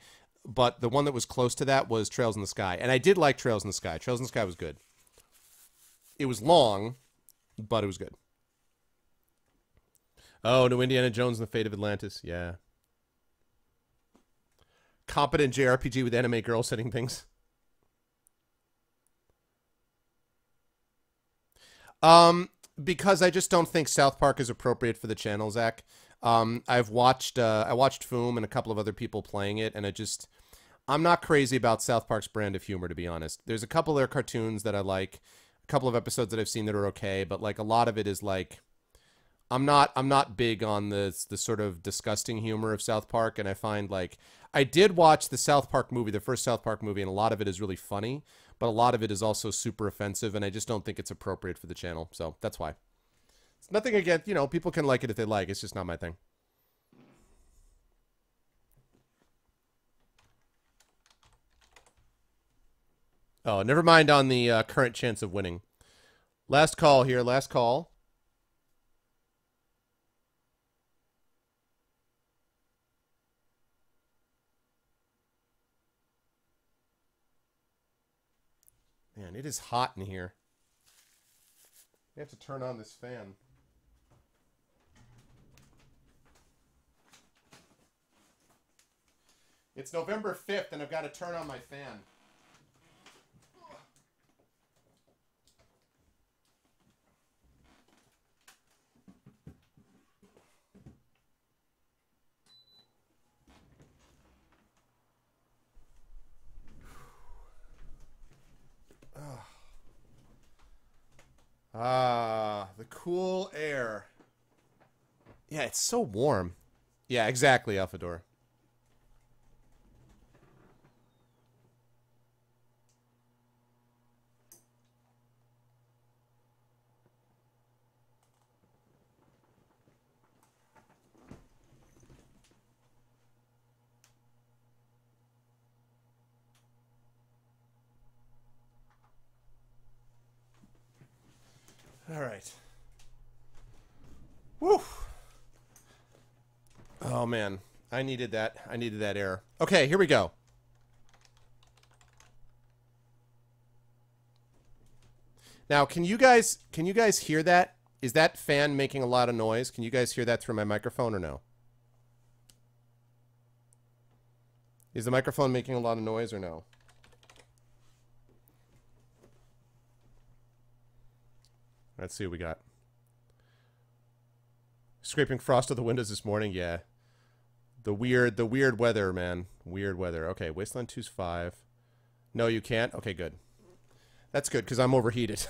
but the one that was close to that was Trails in the Sky. And I did like Trails in the Sky. Trails in the Sky was good. It was long, but it was good. Oh, no, Indiana Jones and the Fate of Atlantis. Yeah. Competent JRPG with anime girl setting things. Because I just don't think South Park is appropriate for the channel, Zach. I watched Foom and a couple of other people playing it, and I'm not crazy about South Park's brand of humor, to be honest. There's a couple of their cartoons that I like, a couple of episodes that I've seen that are okay, but like a lot of it is like, I'm not big on the sort of disgusting humor of South Park, and I find like I did watch the South Park movie, the first South Park movie, and a lot of it is really funny, but a lot of it is also super offensive, and I just don't think it's appropriate for the channel. So that's why. It's nothing against, people can like it if they like. It's just not my thing. Oh, never mind on the current chance of winning. Last call here, last call. Man, it is hot in here. I have to turn on this fan. It's November 5th, and I've got to turn on my fan. The cool air. Yeah, it's so warm. Yeah, exactly, Alphador. All right. Woo. Oh man, I needed that. I needed that air. Okay, here we go. Now, can you guys hear that? Is that fan making a lot of noise? Can you guys hear that through my microphone or no? Is the microphone making a lot of noise or no? Let's see what we got. Scraping frost off the windows this morning, yeah. The weird weather, man. Weird weather. Okay, Wasteland 2's 5. No, you can't? Okay, good. That's good, because I'm overheated.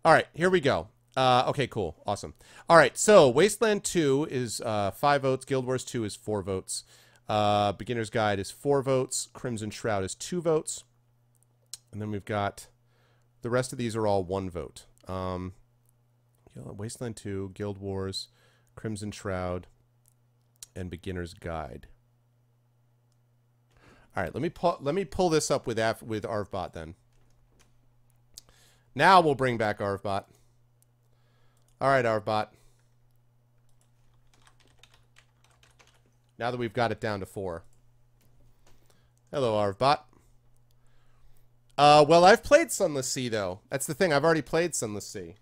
All right, here we go. Okay, cool. Awesome. All right, so Wasteland 2 is 5 votes. Guild Wars 2 is 4 votes. Beginner's Guide is 4 votes. Crimson Shroud is 2 votes. And then we've got... The rest of these are all 1 vote. Wasteland 2, Guild Wars, Crimson Shroud, and Beginner's Guide. All right, let me pull this up with ArvBot then. Now we'll bring back ArvBot. All right, ArvBot. Now that we've got it down to 4. Hello, ArvBot. Well, I've played Sunless Sea, though. That's the thing. I've already played Sunless Sea.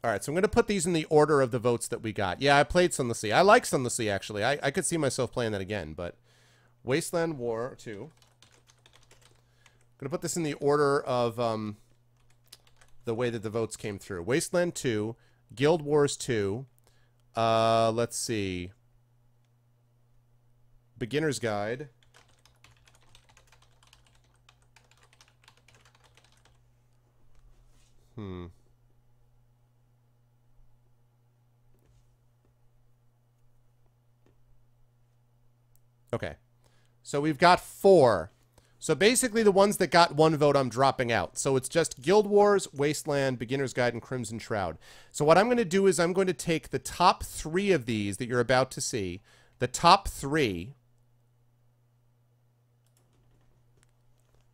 All right, so I'm going to put these in the order of the votes that we got. Yeah, I played Sunless Sea. I like Sunless Sea, actually. I could see myself playing that again, but... Wasteland War 2. I'm going to put this in the order of the way that the votes came through. Wasteland 2, Guild Wars 2, let's see. Beginner's Guide. Okay. So we've got 4. So basically the ones that got 1 vote I'm dropping out. So it's just Guild Wars, Wasteland, Beginner's Guide, and Crimson Shroud. So what I'm going to do is I'm going to take the top 3 of these that you're about to see. The top 3.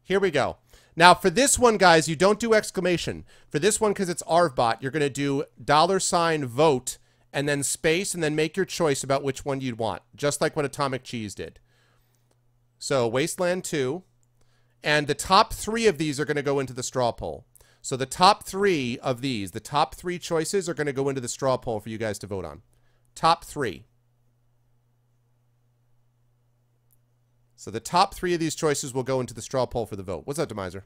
Here we go. Now for this one, guys, you don't do exclamation. For this one, because it's ArvBot, you're going to do $vote and then space and then make your choice about which one you'd want. Just like what Atomic Cheese did. So Wasteland 2. And the top 3 of these are going to go into the straw poll. So the top 3 of these, the top 3 choices are going to go into the straw poll for you guys to vote on. Top 3. So the top 3 of these choices will go into the straw poll for the vote. What's up, Demiser?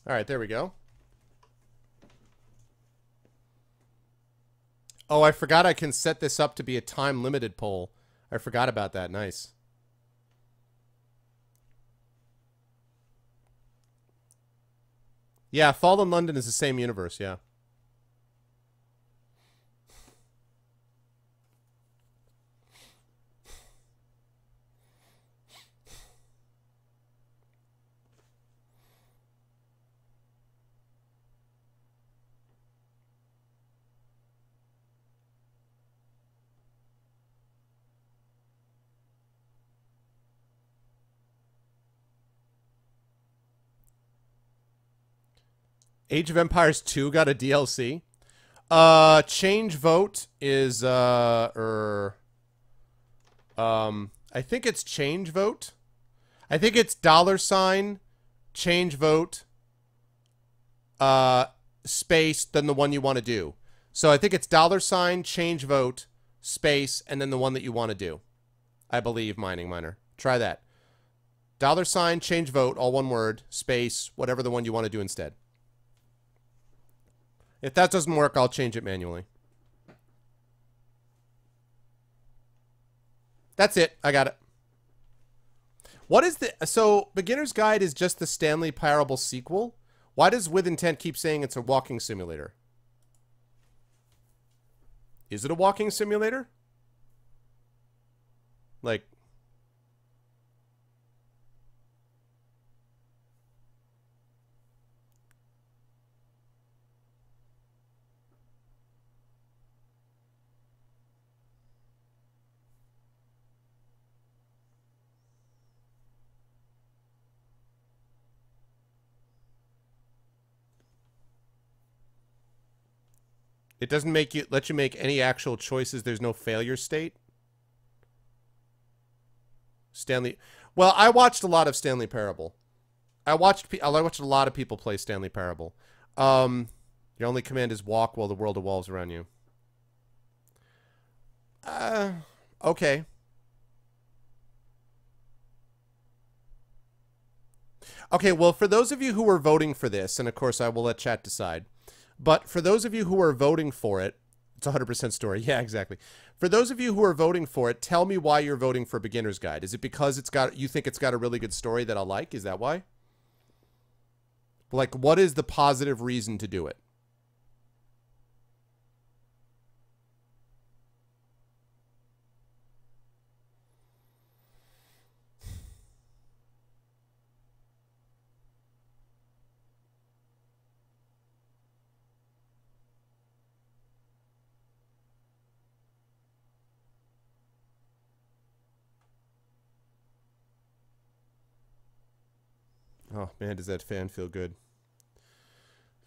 All right, there we go. Oh, I forgot I can set this up to be a time-limited poll. I forgot about that. Nice. Yeah, Fallen London is the same universe, yeah. Age of Empires 2 got a DLC. Change vote is I think it's change vote. I think it's $ change vote space then the one you want to do. So I think it's $ change vote space and then the one that you want to do. I believe Mining Miner. Try that. $ change vote, all one word, space, whatever the one you want to do instead. If that doesn't work, I'll change it manually. That's it. I got it. What is the... So, Beginner's Guide is just the Stanley Parable sequel? Why does With Intent keep saying it's a walking simulator? Is it a walking simulator? Like... It doesn't let you make any actual choices. There's no failure state. Stanley. Well, I watched a lot of Stanley Parable. I watched a lot of people play Stanley Parable. Your only command is walk while the world evolves around you. Okay. Okay, well, for those of you who are voting for this, and of course I will let chat decide, but for those of you who are voting for it, it's a 100% story. Yeah, exactly. For those of you who are voting for it, tell me why you're voting for Beginner's Guide. Is it because you think it's got a really good story that I'll like? Is that why? Like, what is the positive reason to do it? Oh, man, does that fan feel good.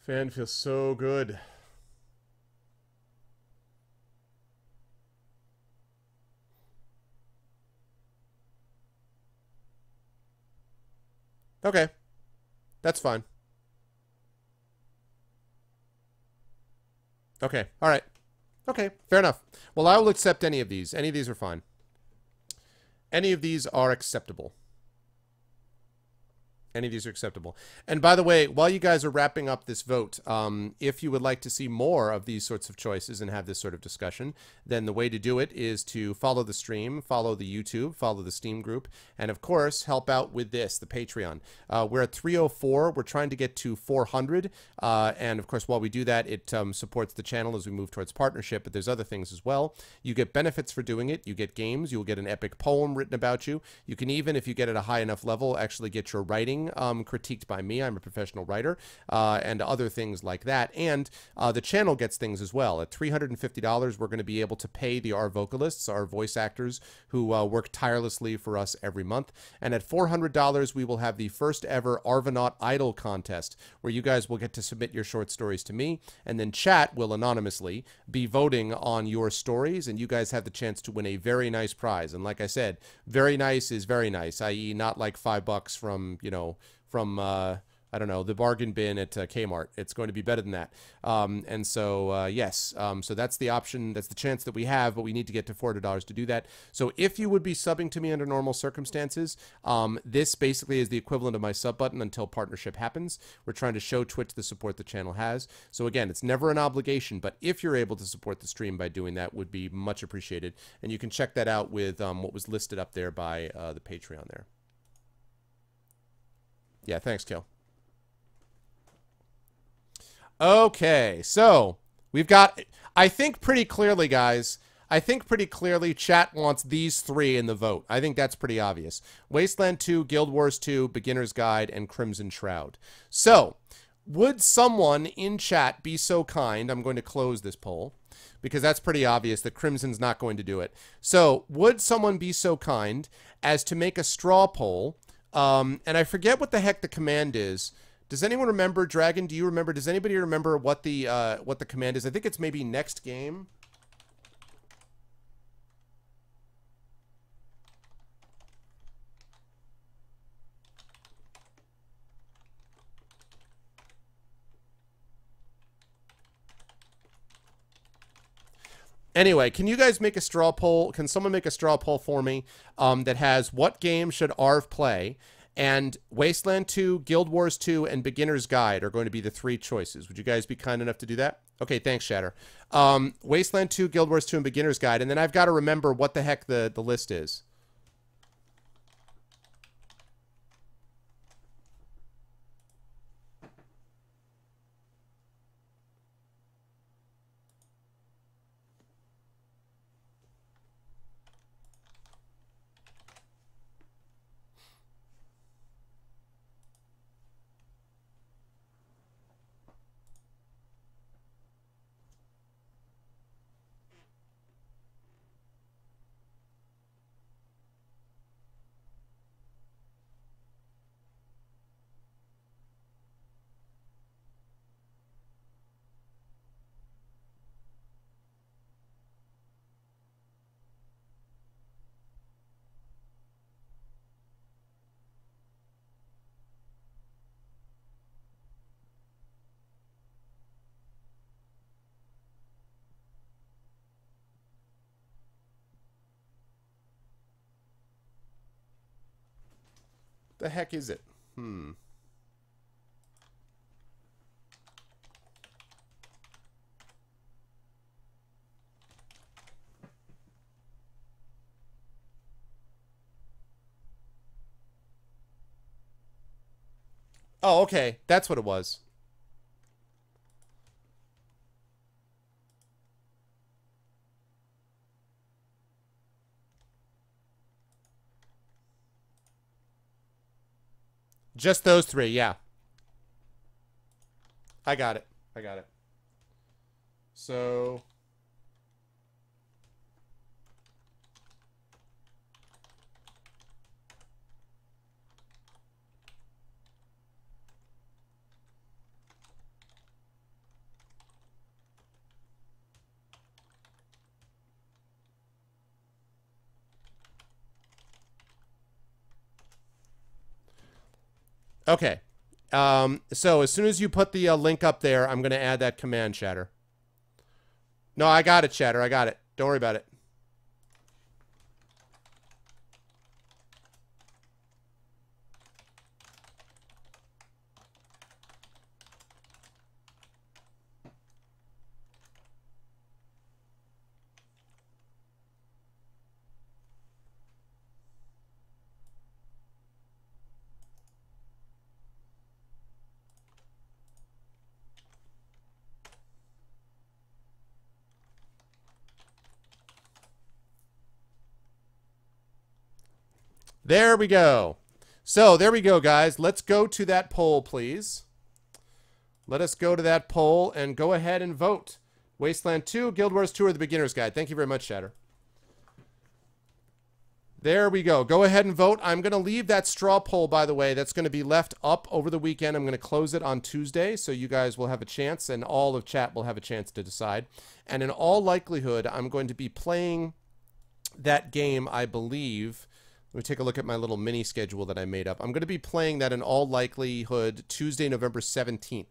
Fan feels so good. Okay. That's fine. Okay. All right. Okay. Fair enough. Well, I will accept any of these. Any of these are fine. Any of these are acceptable. Any of these are acceptable. And by the way, while you guys are wrapping up this vote, if you would like to see more of these sorts of choices and have this sort of discussion, then the way to do it is to follow the stream, follow the YouTube, follow the Steam group, and of course, help out with this, the Patreon. We're at 304. We're trying to get to 400. And of course, while we do that, it supports the channel as we move towards partnership, but there's other things as well. You get benefits for doing it. You get games. You'll get an epic poem written about you. You can even, if you get at a high enough level, actually get your writing critiqued by me. I'm a professional writer, and other things like that. And the channel gets things as well. At $350, we're going to be able to pay our vocalists, our voice actors, who work tirelessly for us every month. And at $400, we will have the first ever Arvanaut Idol contest, where you guys will get to submit your short stories to me, and then chat will anonymously be voting on your stories, and you guys have the chance to win a very nice prize. And like I said, very nice is very nice, i.e. not like $5 from, you know, from, I don't know, the bargain bin at Kmart. It's going to be better than that. And so, yes, so that's the option. That's the chance that we have, but we need to get to $400 to do that. So if you would be subbing to me under normal circumstances, this basically is the equivalent of my sub button until partnership happens. We're trying to show Twitch the support the channel has. So again, it's never an obligation, but if you're able to support the stream by doing that, would be much appreciated. And you can check that out with what was listed up there by the Patreon there. Yeah, thanks, Kill. Okay, so we've got, I think pretty clearly, guys, I think pretty clearly chat wants these three in the vote. I think that's pretty obvious. Wasteland 2, Guild Wars 2, Beginner's Guide, and Crimson Shroud. So, would someone in chat be so kind, I'm going to close this poll, because that's pretty obvious that Crimson's not going to do it. So, would someone be so kind as to make a straw poll? And I forget what the heck the command is. Does anyone remember, Dragon? Do you remember? Does anybody remember what the command is? I think it's maybe next game. Anyway, can you guys make a straw poll? Can someone make a straw poll for me that has what game should Arv play? And Wasteland 2, Guild Wars 2, and Beginner's Guide are going to be the three choices. Would you guys be kind enough to do that? Okay, thanks, Shatter. Wasteland 2, Guild Wars 2, and Beginner's Guide. And then I've got to remember what the heck the list is. The heck is it? Oh, okay. That's what it was. Just those three, yeah. I got it. I got it. So... Okay. So as soon as you put the link up there, I'm going to add that command, Chatter. No, I got it, Chatter. I got it. Don't worry about it. There we go. So there we go, guys. Let's go to that poll, please. Let us go to that poll and go ahead and vote. Wasteland 2, Guild Wars 2, or the Beginner's Guide. Thank you very much, Shatter. There we go. Go ahead and vote. I'm going to leave that straw poll, by the way. That's going to be left up over the weekend. I'm going to close it on Tuesday, so you guys will have a chance, and all of chat will have a chance to decide. And in all likelihood, I'm going to be playing that game, I believe. Let me take a look at my little mini schedule that I made up. I'm going to be playing that in all likelihood Tuesday, November 17th.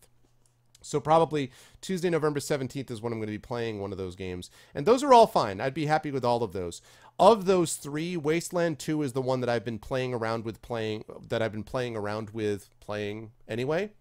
So probably Tuesday, November 17th is when I'm going to be playing one of those games. And those are all fine. I'd be happy with all of those. Of those three, Wasteland 2 is the one that I've been playing around with playing anyway.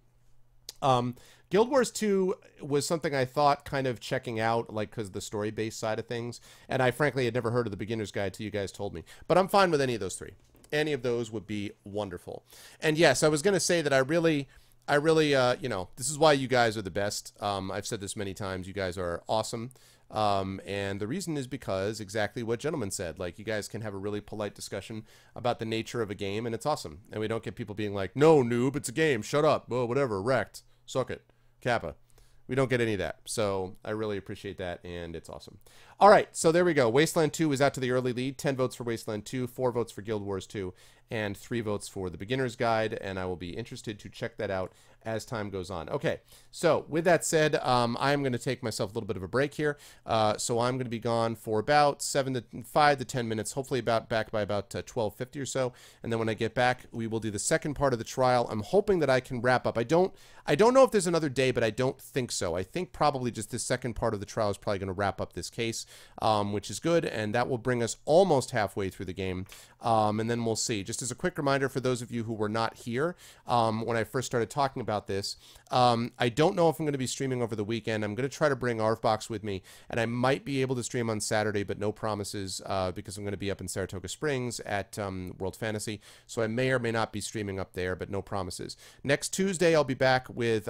Guild Wars 2 was something I thought kind of checking out, like, because the story-based side of things. And I frankly had never heard of the Beginner's Guide till you guys told me. But I'm fine with any of those three. Any of those would be wonderful. And yes, I was going to say that I really, you know, this is why you guys are the best. I've said this many times. You guys are awesome. And the reason is because exactly what Gentleman said. Like, you guys can have a really polite discussion about the nature of a game, and it's awesome. And we don't get people being like, no, noob, it's a game. Shut up. Well, whatever. Wrecked. Suck it. Kappa. We don't get any of that. So I really appreciate that, and it's awesome. All right, so there we go. Wasteland 2 is out to the early lead. 10 votes for Wasteland 2, 4 votes for Guild Wars 2, and 3 votes for the Beginner's Guide, and I will be interested to check that out as time goes on. Okay, so with that said, I'm going to take myself a little bit of a break here. So I'm going to be gone for about 5 to 10 minutes, hopefully back by about 12:50 or so. And then when I get back, we will do the second part of the trial. I'm hoping that I can wrap up. I don't know if there's another day, but I don't think so. I think probably just this second part of the trial is probably going to wrap up this case, which is good, and that will bring us almost halfway through the game. And then we'll see. Just as a quick reminder for those of you who were not here when I first started talking about this, I don't know if I'm going to be streaming over the weekend. I'm going to try to bring Arvbox with me, and I might be able to stream on Saturday, but no promises because I'm going to be up in Saratoga Springs at World Fantasy, so I may or may not be streaming up there, but no promises. Next Tuesday, I'll be back with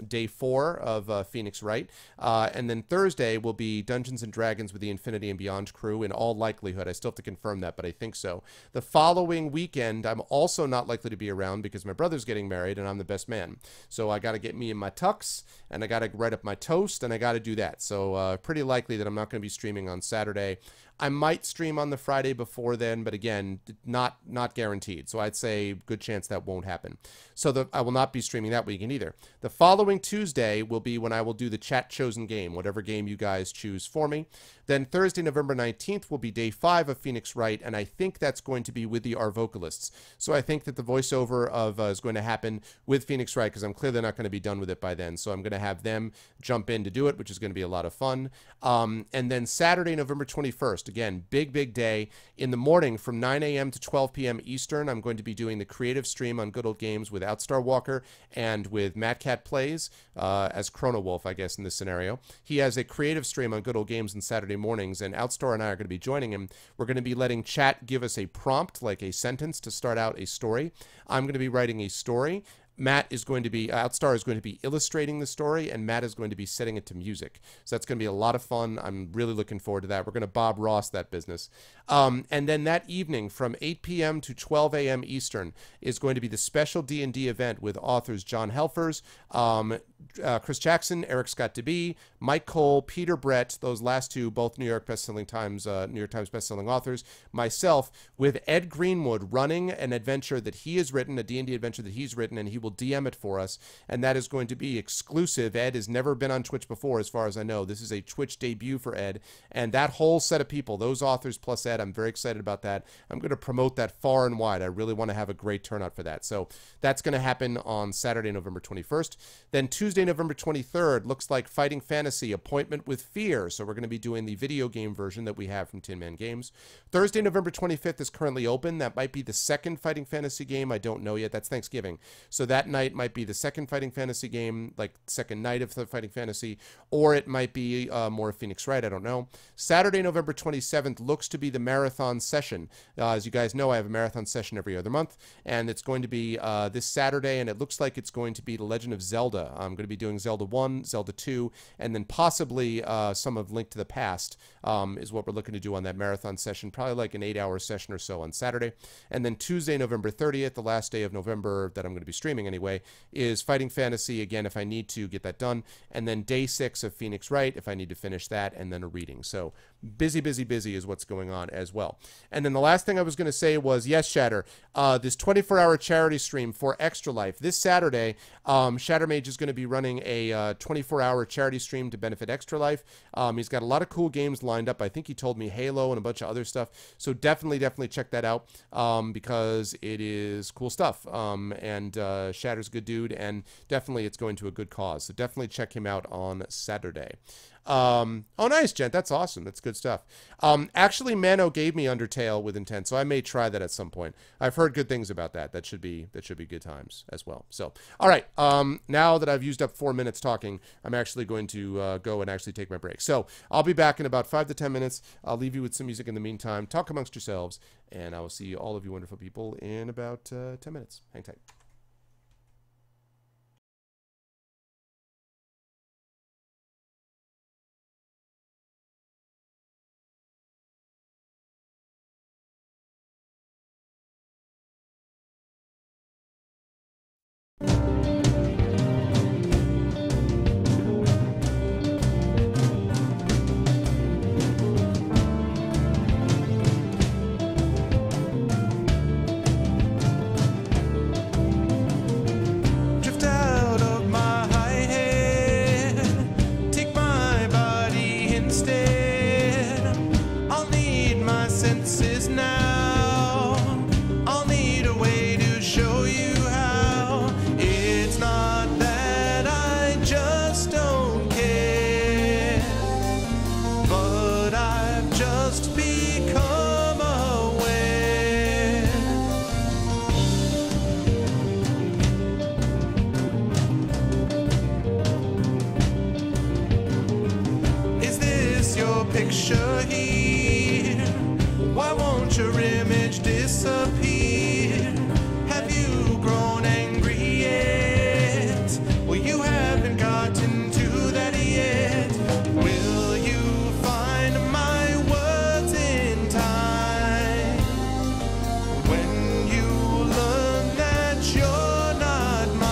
day 4 of Phoenix Wright, and then Thursday will be Dungeons & Dragons with the Infinity and Beyond crew in all likelihood. I still have to confirm that, but I think so. The following weekend, I'm also not likely to be around because my brother's getting married and I'm the best man. So I got to get me in my tux, and I got to write up my toast, and I got to do that. So pretty likely that I'm not going to be streaming on Saturday. I might stream on the Friday before then, but again, not guaranteed. So I'd say good chance that won't happen. So I will not be streaming that weekend either. The following Tuesday will be when I will do the chat chosen game, whatever game you guys choose for me. Then Thursday, November 19th will be day 5 of Phoenix Wright, and I think that's going to be with the Our Vocalists. So I think that the voiceover of is going to happen with Phoenix Wright because I'm clearly not going to be done with it by then. So I'm going to have them jump in to do it, which is going to be a lot of fun. And then Saturday, November 21st, again, big day. In the morning from 9 a.m. to 12 p.m. Eastern, I'm going to be doing the creative stream on Good Old Games with Outstar Walker and with Matt Cat Plays as Chrono Wolf, I guess, in this scenario. He has a creative stream on Good Old Games on Saturday mornings, and Outstar and I are going to be joining him. We're going to be letting chat give us a prompt, like a sentence, to start out a story. I'm going to be writing a story. Matt is going to be, Outstar is going to be illustrating the story, and Matt is going to be setting it to music. So that's going to be a lot of fun. I'm really looking forward to that. We're going to Bob Ross that business. And then that evening from 8 p.m. to 12 a.m. Eastern is going to be the special D&D event with authors John Helfers, Chris Jackson, Eric Scott DeBee, Mike Cole, Peter Brett, those last two, both New York Times bestselling authors, myself, with Ed Greenwood running an adventure that he has written, a D&D adventure that he's written, and he will DM it for us, and that is going to be exclusive. Ed has never been on Twitch before, as far as I know. This is a Twitch debut for Ed, and that whole set of people, those authors plus Ed, I'm very excited about that. I'm going to promote that far and wide. I really want to have a great turnout for that. So that's going to happen on Saturday, November 21st. Then Tuesday, November 23rd, looks like Fighting Fantasy, Appointment with Fear. So we're going to be doing the video game version that we have from Tin Man Games. Thursday, November 25th is currently open. That might be the second Fighting Fantasy game. I don't know yet. That's Thanksgiving. So that night might be the second Fighting Fantasy game, like second night of the Fighting Fantasy, or it might be more Phoenix Wright. I don't know. Saturday, November 27th looks to be the marathon session. As you guys know, I have a marathon session every other month, and it's going to be this Saturday, and it looks like it's going to be The Legend of Zelda. I'm going to be be doing Zelda 1, Zelda 2, and then possibly some of Link to the Past is what we're looking to do on that marathon session, probably like an 8-hour session or so on Saturday. And then Tuesday, November 30th, the last day of November that I'm going to be streaming anyway, is Fighting Fantasy, again, if I need to get that done. And then day 6 of Phoenix Wright, if I need to finish that, and then a reading. So busy, busy, busy is what's going on as well. And then the last thing I was going to say was, yes, Shatter, this 24-hour charity stream for Extra Life. This Saturday, Shattermage is going to be running a 24-hour charity stream to benefit Extra Life. He's got a lot of cool games lined up. I think he told me Halo and a bunch of other stuff. So definitely check that out because it is cool stuff. And Shatter's a good dude, and definitely it's going to a good cause. So definitely check him out on Saturday. Oh, nice, Gent. That's awesome. That's good stuff. Actually, Mano gave me Undertale with intent, so I may try that at some point. I've heard good things about that. That should be good times as well. So, all right. Now that I've used up 4 minutes talking, I'm actually going to go and actually take my break. So I'll be back in about 5 to 10 minutes. I'll leave you with some music in the meantime. Talk amongst yourselves, and I will see all of you wonderful people in about 10 minutes. Hang tight. Picture here. Why won't your image disappear? Have you grown angry yet? Well, you haven't gotten to that yet. Will you find my words in time? When you learn that you're not mine.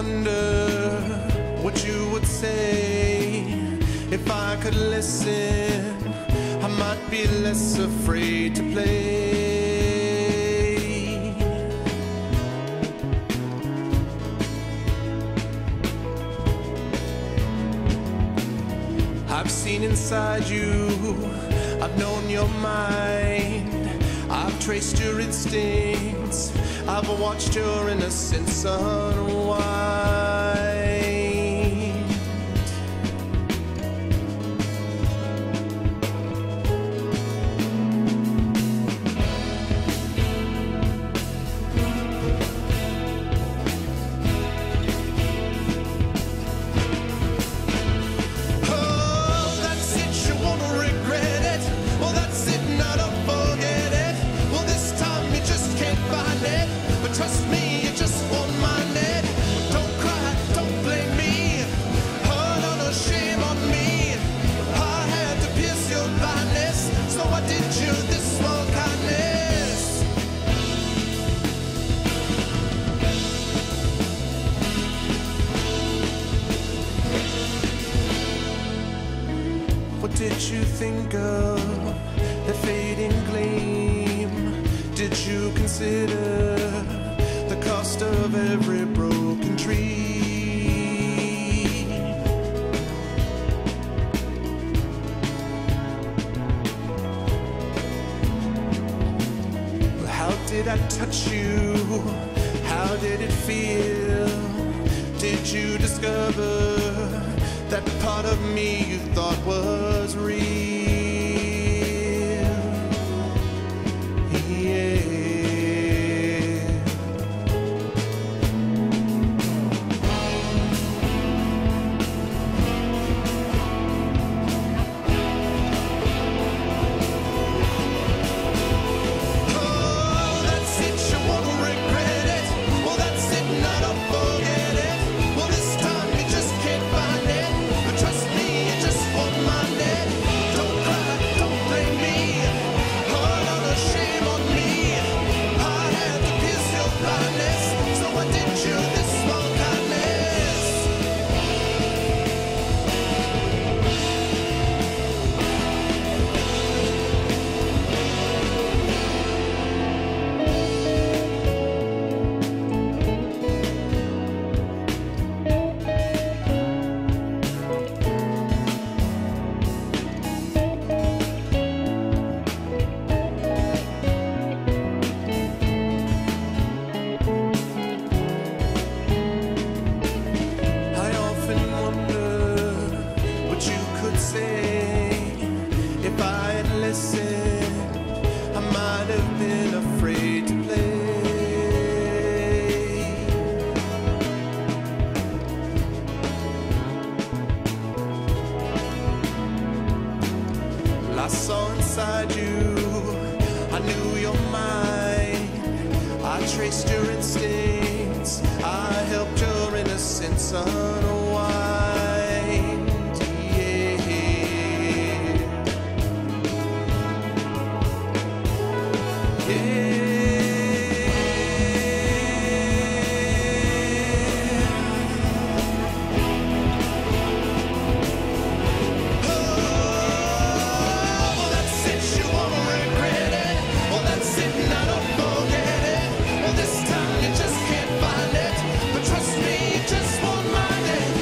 wonder what you would say if I could listen. I might be less afraid to play. I've seen inside you, I've known your mind, I've traced your instincts, I've watched your innocence unwind. Trust me, you just won't mind it. Don't cry, don't blame me. Oh, no, no shame on me. I had to pierce your blindness, so I did you this small kindness. What did you think of the fading gleam? Did you consider the cost of every broken tree? How did I touch you? How did it feel? Did you discover that part of me you thought was real? Yeah. I might have been afraid to play. Well, I saw inside you, I knew your mind, I traced your instincts, I helped your innocence unwind. This time you just can't find it, but trust me, you just won't mind it.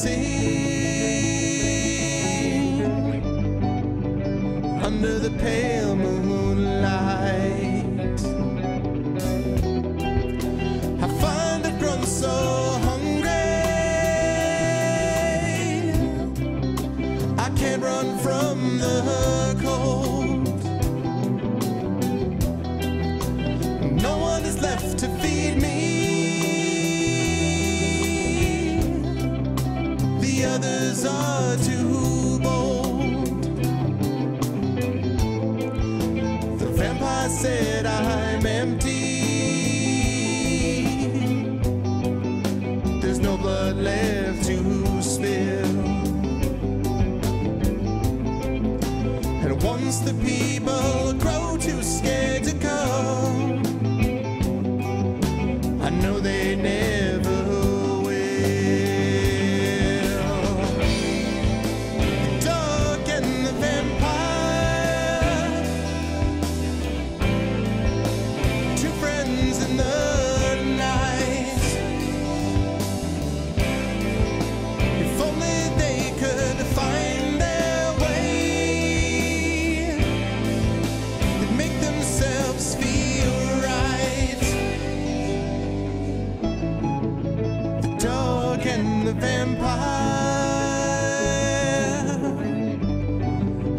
sing under the pale moonlight. I find I've grown so hungry, I can't run from the cold. No one is left to feed me. The others are too bold. The vampire said I'm empty. There's no blood left to spill. And once the people grow too scared to come, I know they never will. The dog and the vampire, two friends in the night. If only they could find their way, they'd make themselves feel right. The dog and the vampire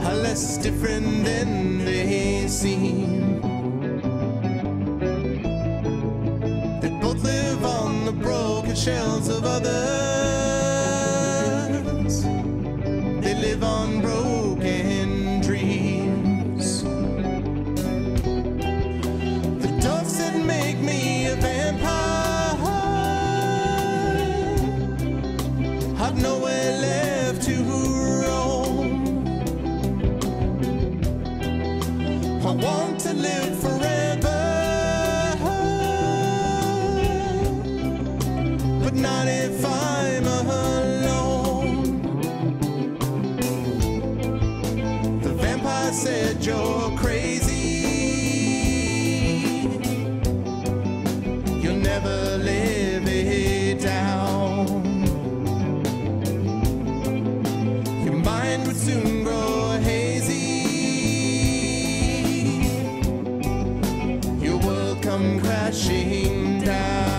are less different than they seem. They both live on the broken shells of others. They live on broken dreams. The dog said, make me a vampire. I've nowhere left to roam. I want to live forever, but not if I'm alone. The vampire said, you're crazy. You'll never live it down. Your mind would soon grow hazy. Your world come crashing down.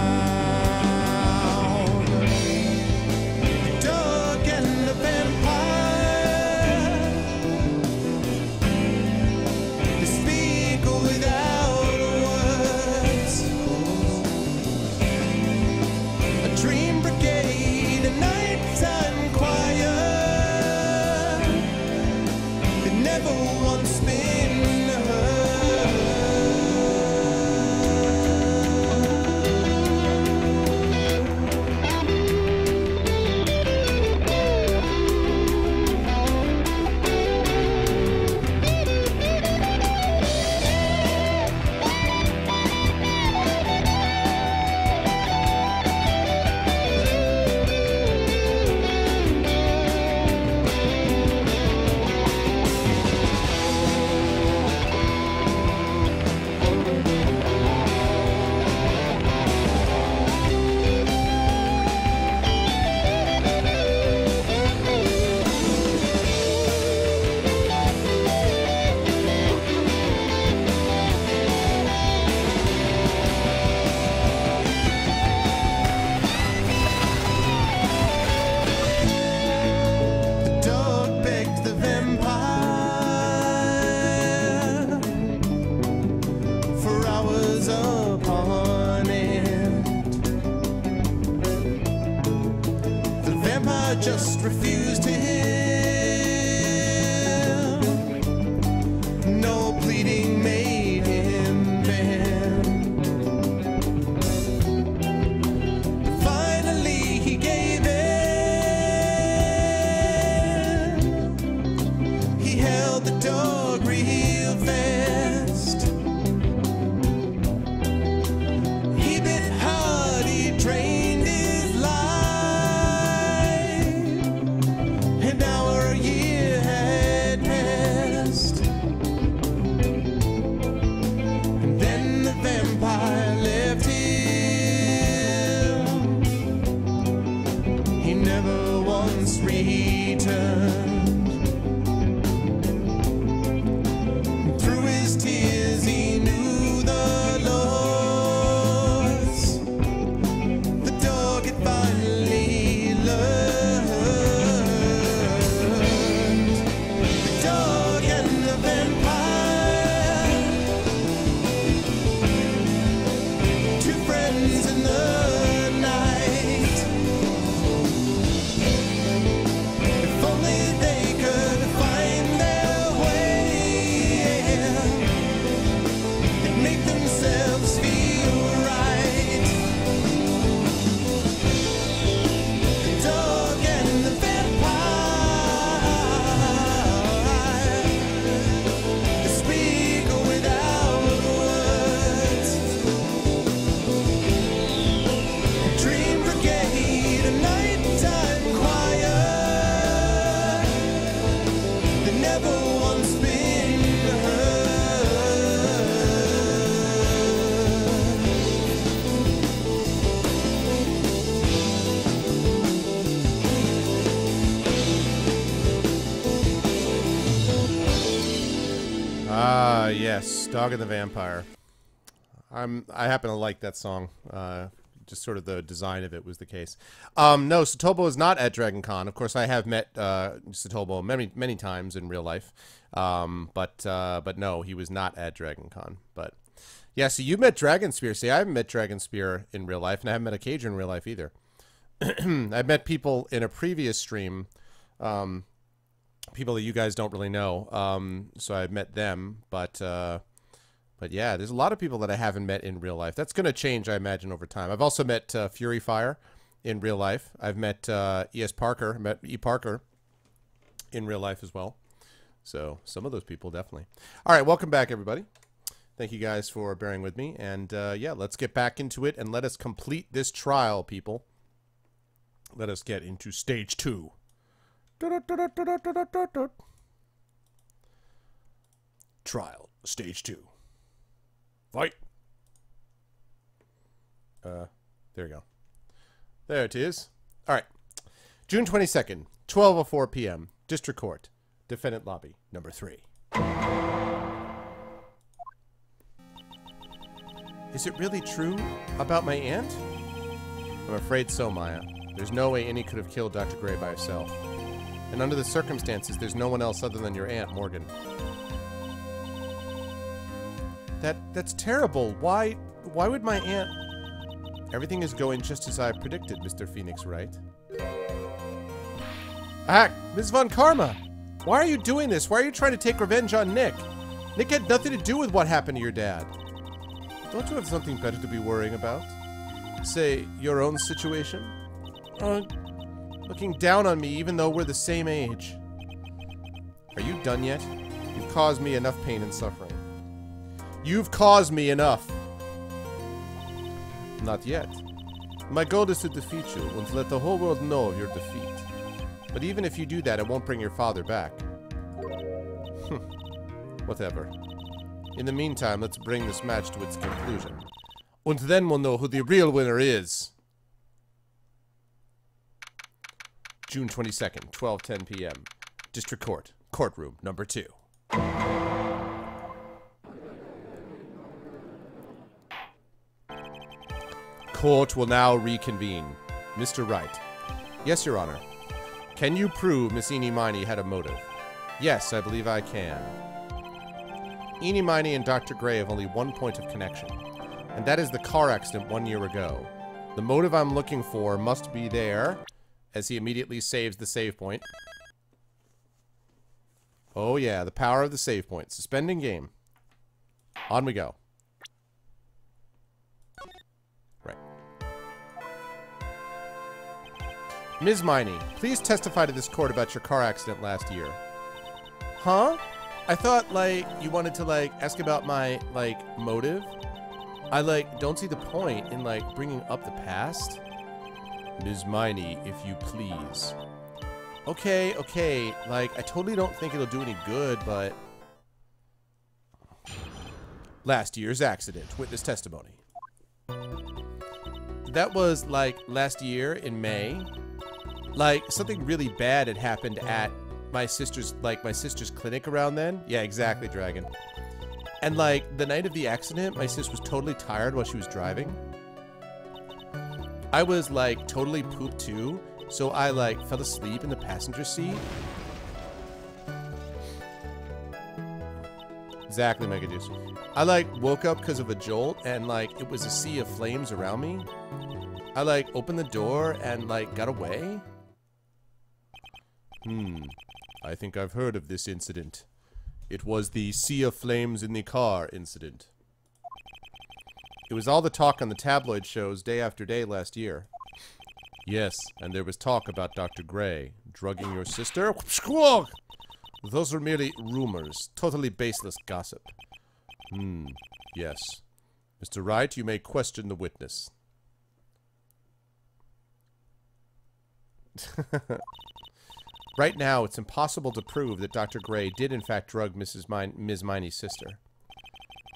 The dog and the vampire, they speak without words. A dream brigade, a nighttime choir, that never once been heard. The dog begged the vampire for hours upon end. The vampire just refused him. No pleading made him bend. Finally he gave in. He held the dog real fast. He bit hard, he drained his life. An hour, a year had passed. And then the vampire left him. He never wanted Ah, yes, Dog and the Vampire. I happen to like that song. Just sort of the design of it was the case. No, Satobo is not at Dragon Con. Of course, I have met Satobo many times in real life. But no, he was not at Dragon Con. But yeah, so you met Dragon Spear. See, I haven't met Dragon Spear in real life, and I haven't met a Cager in real life either. I've met people in a previous stream, people that you guys don't really know. So I've met them, but yeah, there's a lot of people that I haven't met in real life. That's going to change, I imagine, over time. I've also met Fury Fire in real life. I've met E.S. Parker, met E. Parker in real life as well. So some of those people, definitely. All right, welcome back, everybody. Thank you guys for bearing with me. And yeah, let's get back into it and let us complete this trial, people. Let us get into stage 2. Trial, stage 2. Fight. There we go. There it is. All right. June 22nd, 12:04 p.m. District Court. Defendant Lobby, number 3. Is it really true about my aunt? I'm afraid so, Maya. There's no way Annie could have killed Dr. Gray by herself. And under the circumstances, there's no one else other than your aunt, Morgan. That's terrible. Why would my aunt... Everything is going just as I predicted, Mr. Phoenix Wright. Ah, Ms. Von Karma! Why are you doing this? Why are you trying to take revenge on Nick? Nick had nothing to do with what happened to your dad. Don't you have something better to be worrying about? Say, your own situation? Looking down on me even though we're the same age. Are you done yet? You've caused me enough pain and suffering. You've caused me enough. Not yet. My goal is to defeat you and to let the whole world know of your defeat. But even if you do that, it won't bring your father back. Whatever. In the meantime, let's bring this match to its conclusion. And then we'll know who the real winner is. June 22nd, 12:10 p.m. District Court, courtroom number 2. Court will now reconvene. Mr. Wright. Yes, Your Honor. Can you prove Miss Eenie Miney had a motive? Yes, I believe I can. Eenie Miney and Dr. Gray have only one point of connection, and that is the car accident 1 year ago. The motive I'm looking for must be there, as he immediately saves the save point. Oh yeah, the power of the save point. Suspending game. On we go. Right. Ms. Miney, please testify to this court about your car accident last year. Huh? I thought, like, you wanted to, like, ask about my, like, motive. I, like, don't see the point in, like, bringing up the past. Ms. Miney, if you please. Okay, okay. Like, I totally don't think it'll do any good, but... Last year's accident. Witness testimony. That was, like, last year in May. Like, something really bad had happened at my sister's clinic around then. Yeah, exactly, Dragon. And, like, the night of the accident, my sister was totally tired while she was driving. I was, like, totally pooped too, so I, like, fell asleep in the passenger seat. Exactly, Megajuice. I, like, woke up because of a jolt, and, like, it was a sea of flames around me. I, like, opened the door and, like, got away. I think I've heard of this incident. It was the sea of flames in the car incident. It was all the talk on the tabloid shows day after day last year. Yes, and there was talk about Dr. Gray drugging your sister. Those were merely rumors, totally baseless gossip. Yes. Mr. Wright, you may question the witness. Right now, it's impossible to prove that Dr. Gray did in fact drug Ms. Miney's sister.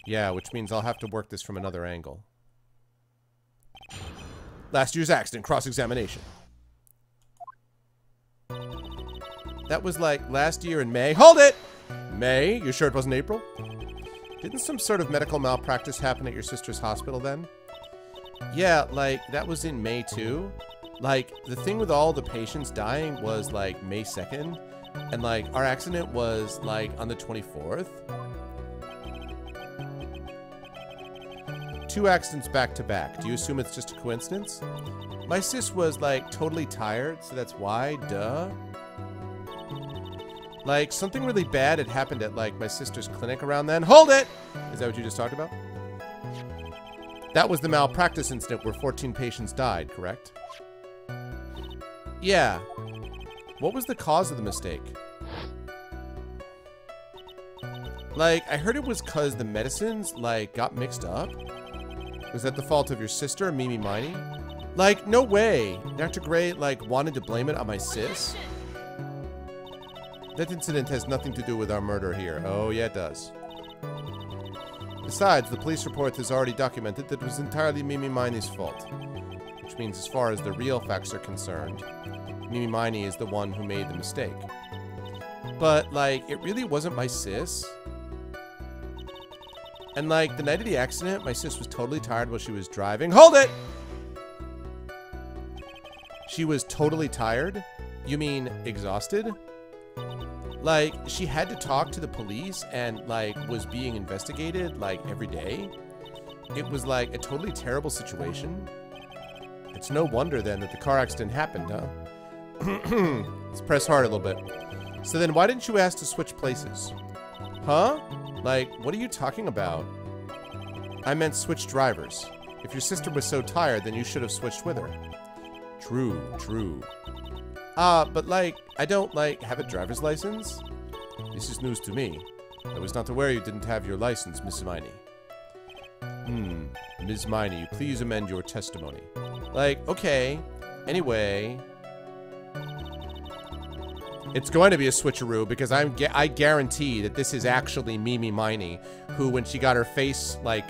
Yeah, which means I'll have to work this from another angle. Last year's accident, cross-examination. That was like last year in May. Hold it! May? You sure it wasn't April? Didn't some sort of medical malpractice happen at your sister's hospital then? Yeah, like, that was in May too. Like, the thing with all the patients dying was, like, May 2nd. And, like, our accident was, like, on the 24th. 2 accidents back to back. Do you assume it's just a coincidence? My sis was, like, totally tired, so that's why. Duh. Like, something really bad had happened at, like, my sister's clinic around then. Hold it! Is that what you just talked about? That was the malpractice incident where 14 patients died, correct? Yeah. What was the cause of the mistake? Like, I heard it was because the medicines, like, got mixed up. Was that the fault of your sister, Mimi Miney? Like, no way. Dr. Gray, like, wanted to blame it on my sis? That incident has nothing to do with our murder here. Oh, yeah, it does. Besides, the police report has already documented that it was entirely Mimi Miney's fault. Which means as far as the real facts are concerned, Mimi Miney is the one who made the mistake. But, like, it really wasn't my sis. And, like, the night of the accident, my sis was totally tired while she was driving. Hold it! She was totally tired? You mean exhausted? Like, she had to talk to the police and, like, was being investigated, like, every day. It was, like, a totally terrible situation. It's no wonder, then, that the car accident happened, huh? Let's press hard a little bit. So then why didn't you ask to switch places? Huh? Like, what are you talking about? I meant switch drivers. If your sister was so tired, then you should have switched with her. True, true. But, like, I don't, like, have a driver's license? This is news to me. I was not aware you didn't have your license, Miss Miney. Ms. Miney, please amend your testimony. Like, okay. Anyway. It's going to be a switcheroo because I guarantee that this is actually Mimi Miney, who, when she got her face, like,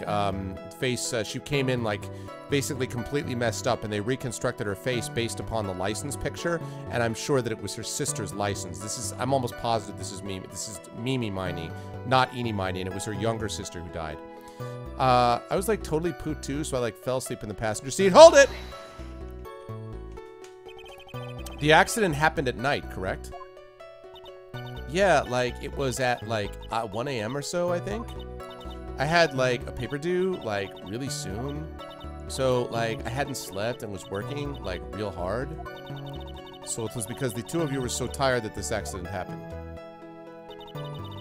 she came in, like, basically completely messed up, and they reconstructed her face based upon the license picture, and I'm sure that it was her sister's license. I'm almost positive this is Mimi. This is Mimi Miney, not Eenie Miney, and it was her younger sister who died. I was, like, totally poot too, so I, like, fell asleep in the passenger seat. Hold it! The accident happened at night, correct? Yeah, like, it was at, like, 1 a.m. or so, I think. I had, like, a paper due, like, really soon. So, like, I hadn't slept and was working, like, real hard. So it was because the two of you were so tired that this accident happened.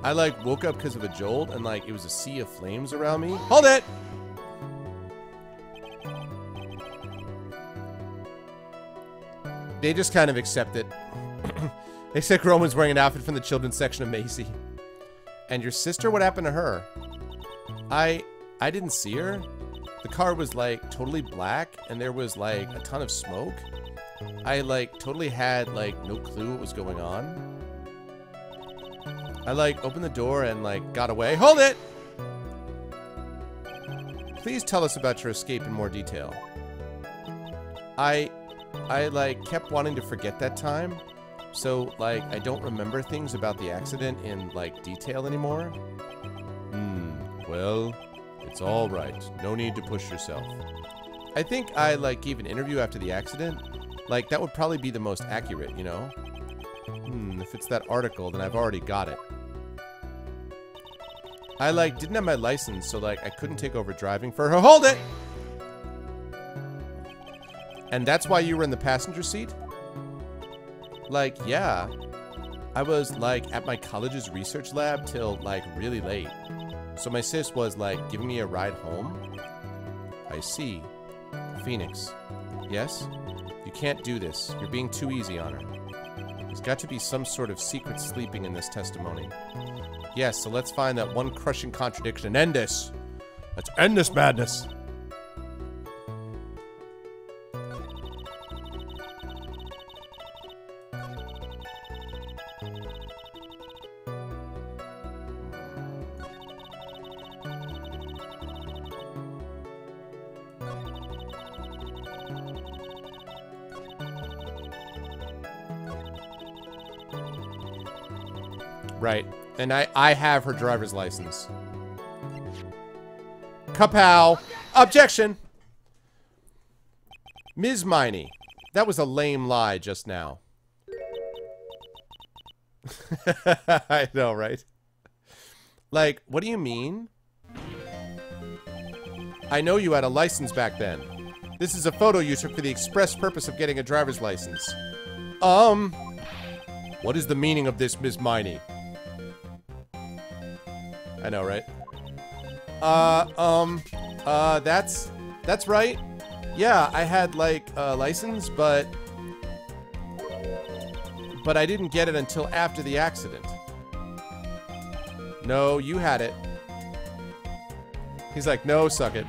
I, like, woke up because of a jolt, and, like, it was a sea of flames around me. Hold it! They just kind of accept it. They said Roman's wearing an outfit from the children's section of Macy. And your sister? What happened to her? I didn't see her. The car was, like, totally black, and there was, like, a ton of smoke. I, like, totally had, like, no clue what was going on. I, like, opened the door and, like, got away. Hold it! Please tell us about your escape in more detail. I, like, kept wanting to forget that time. So, like, I don't remember things about the accident in, like, detail anymore. Well, it's all right. No need to push yourself. I think I, like, gave an interview after the accident. Like, that would probably be the most accurate, you know? If it's that article, then I've already got it. I, like, didn't have my license, so, like, I couldn't take over driving for her. Hold it! And that's why you were in the passenger seat? Like, yeah. I was, like, at my college's research lab till, like, really late. So my sis was, like, giving me a ride home. I see. Phoenix. Yes? You can't do this. You're being too easy on her. There's got to be some sort of secret sleeping in this testimony. Yes, so let's find that one crushing contradiction and end this. Let's end this madness. Right. And I have her driver's license. Kapow. Objection. Ms. Miney. That was a lame lie just now. I know, right? Like, what do you mean? I know you had a license back then. This is a photo you took for the express purpose of getting a driver's license. What is the meaning of this, Ms. Miney? I know, right? That's right. Yeah, I had, like, a license, but I didn't get it until after the accident. No, you had it. He's like, no, suck it.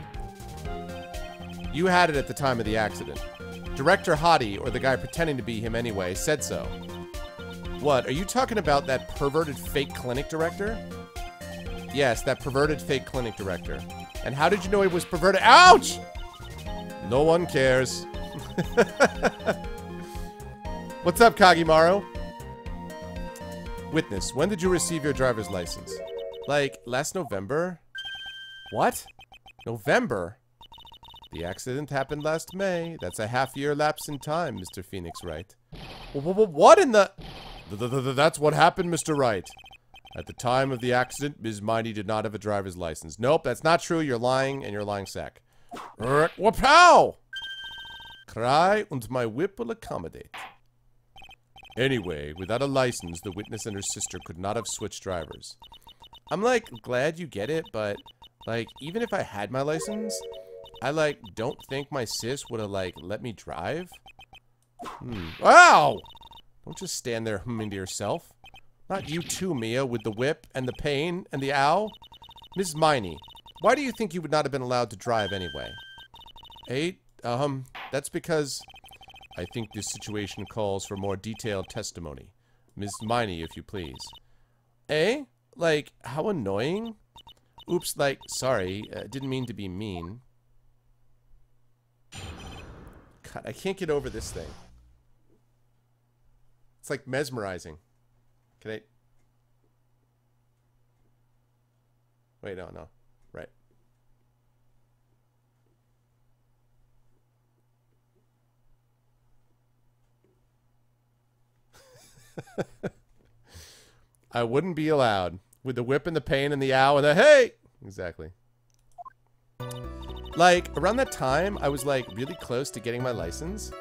You had it at the time of the accident. Director Hottie, or the guy pretending to be him anyway, said so. What, are you talking about that perverted fake clinic director? Yes, that perverted fake clinic director. And how did you know he was perverted? Ouch! No one cares. What's up, Kagimaru? Witness, when did you receive your driver's license? Like, last November? What? November? The accident happened last May. That's a half-year lapse in time, Mr. Phoenix Wright. What in the... That's what happened, Mr. Wright. At the time of the accident, Ms. Miney did not have a driver's license. Nope, that's not true. You're lying, and you're a lying sack. Wapow! Cry, and my whip will accommodate. Anyway, without a license, the witness and her sister could not have switched drivers. I'm, like, glad you get it, but, like, even if I had my license, I, like, don't think my sis would have, like, let me drive. Wow! Don't just stand there humming to yourself. Not you too, Mia, with the whip and the pain and the ow. Ms. Miney, why do you think you would not have been allowed to drive anyway? That's because I think this situation calls for more detailed testimony. Ms. Miney, if you please. Like, how annoying? Oops, like, sorry, didn't mean to be mean. God, I can't get over this thing. It's like mesmerizing. Can I... Wait, no. Right. I wouldn't be allowed. With the whip and the pain and the ow and the hey! Exactly. Like, around that time, I was, like, really close to getting my license.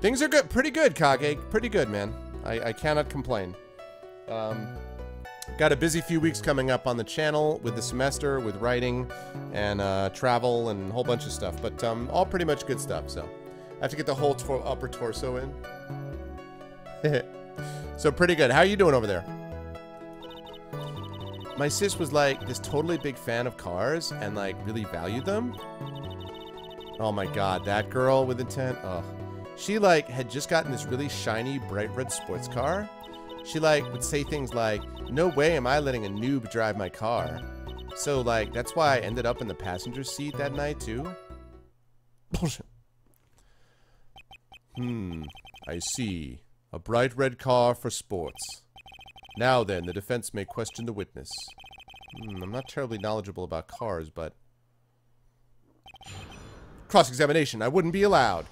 Things are good. Pretty good, Kage. Pretty good, man. I cannot complain. Got a busy few weeks coming up on the channel with the semester, with writing, and travel, and a whole bunch of stuff. But all pretty much good stuff, so. I have to get the whole upper torso in. So pretty good. How are you doing over there? My sis was like this totally big fan of cars and like really valued them. Oh my god, that girl with intent. Oh. She like had just gotten this really shiny bright red sports car. She like would say things like, "No way am I letting a noob drive my car." So like that's why I ended up in the passenger seat that night too. Bullshit. I see. A bright red car for sports. Now then, the defense may question the witness. I'm not terribly knowledgeable about cars, but... Cross-examination, I wouldn't be allowed.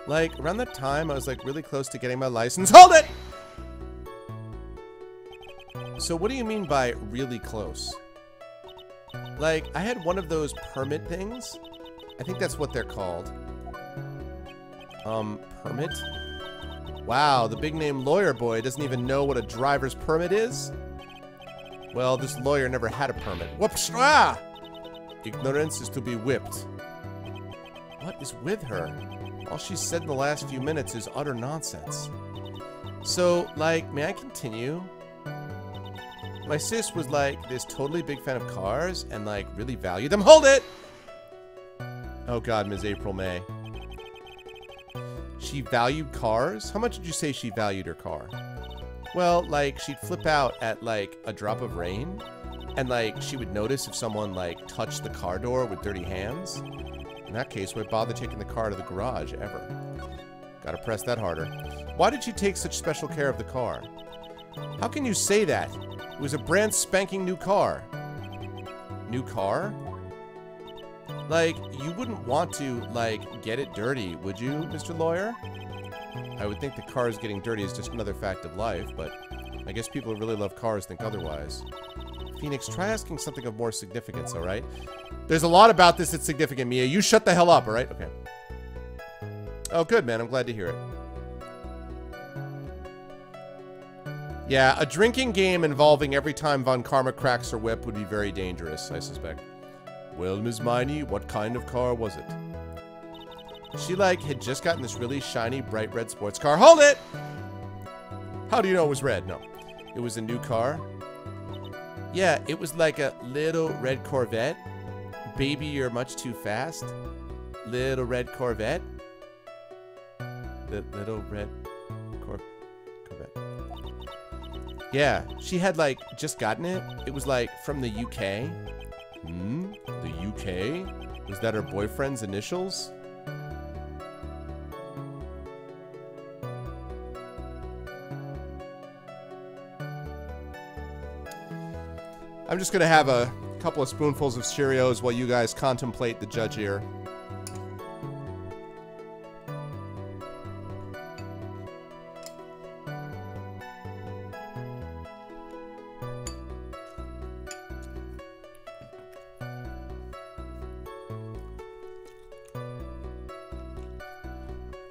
Like, around that time, I was, like, really close to getting my license. Hold it! So what do you mean by really close? Like, I had one of those permit things. I think that's what they're called. Permit? Wow, the big-name lawyer boy doesn't even know what a driver's permit is? Well, this lawyer never had a permit. Whoops! Ah! Ignorance is to be whipped. What is with her? All she's said in the last few minutes is utter nonsense. So, like, may I continue? My sis was, like, this totally big fan of cars and, like, really valued them. Hold it! Oh, God, Ms. April May. She valued cars? How much did you say she valued her car? Well, like, she'd flip out at, like, a drop of rain. And, like, she would notice if someone, like, touched the car door with dirty hands. In that case, why bother taking the car to the garage, ever? Gotta press that harder. Why did you take such special care of the car? How can you say that? It was a brand spanking new car. New car? Like, you wouldn't want to, like, get it dirty, would you, Mr. Lawyer? I would think the cars getting dirty is just another fact of life, but I guess people who really love cars think otherwise. Phoenix, try asking something of more significance, alright? There's a lot about this that's significant, Mia. You shut the hell up, alright? Okay. Oh, good, man. I'm glad to hear it. Yeah, a drinking game involving every time Von Karma cracks her whip would be very dangerous, I suspect. Well, Ms. Miney, what kind of car was it? She, like, had just gotten this really shiny, bright red sports car. Hold it! How do you know it was red? No. It was a new car. Yeah, it was like a little red Corvette. Baby, you're much too fast. Little red Corvette. The little red Corvette. Yeah, she had, like, just gotten it. It was, like, from the UK. Hmm? The UK? Was that her boyfriend's initials? I'm just gonna have a couple of spoonfuls of Cheerios while you guys contemplate the judge here.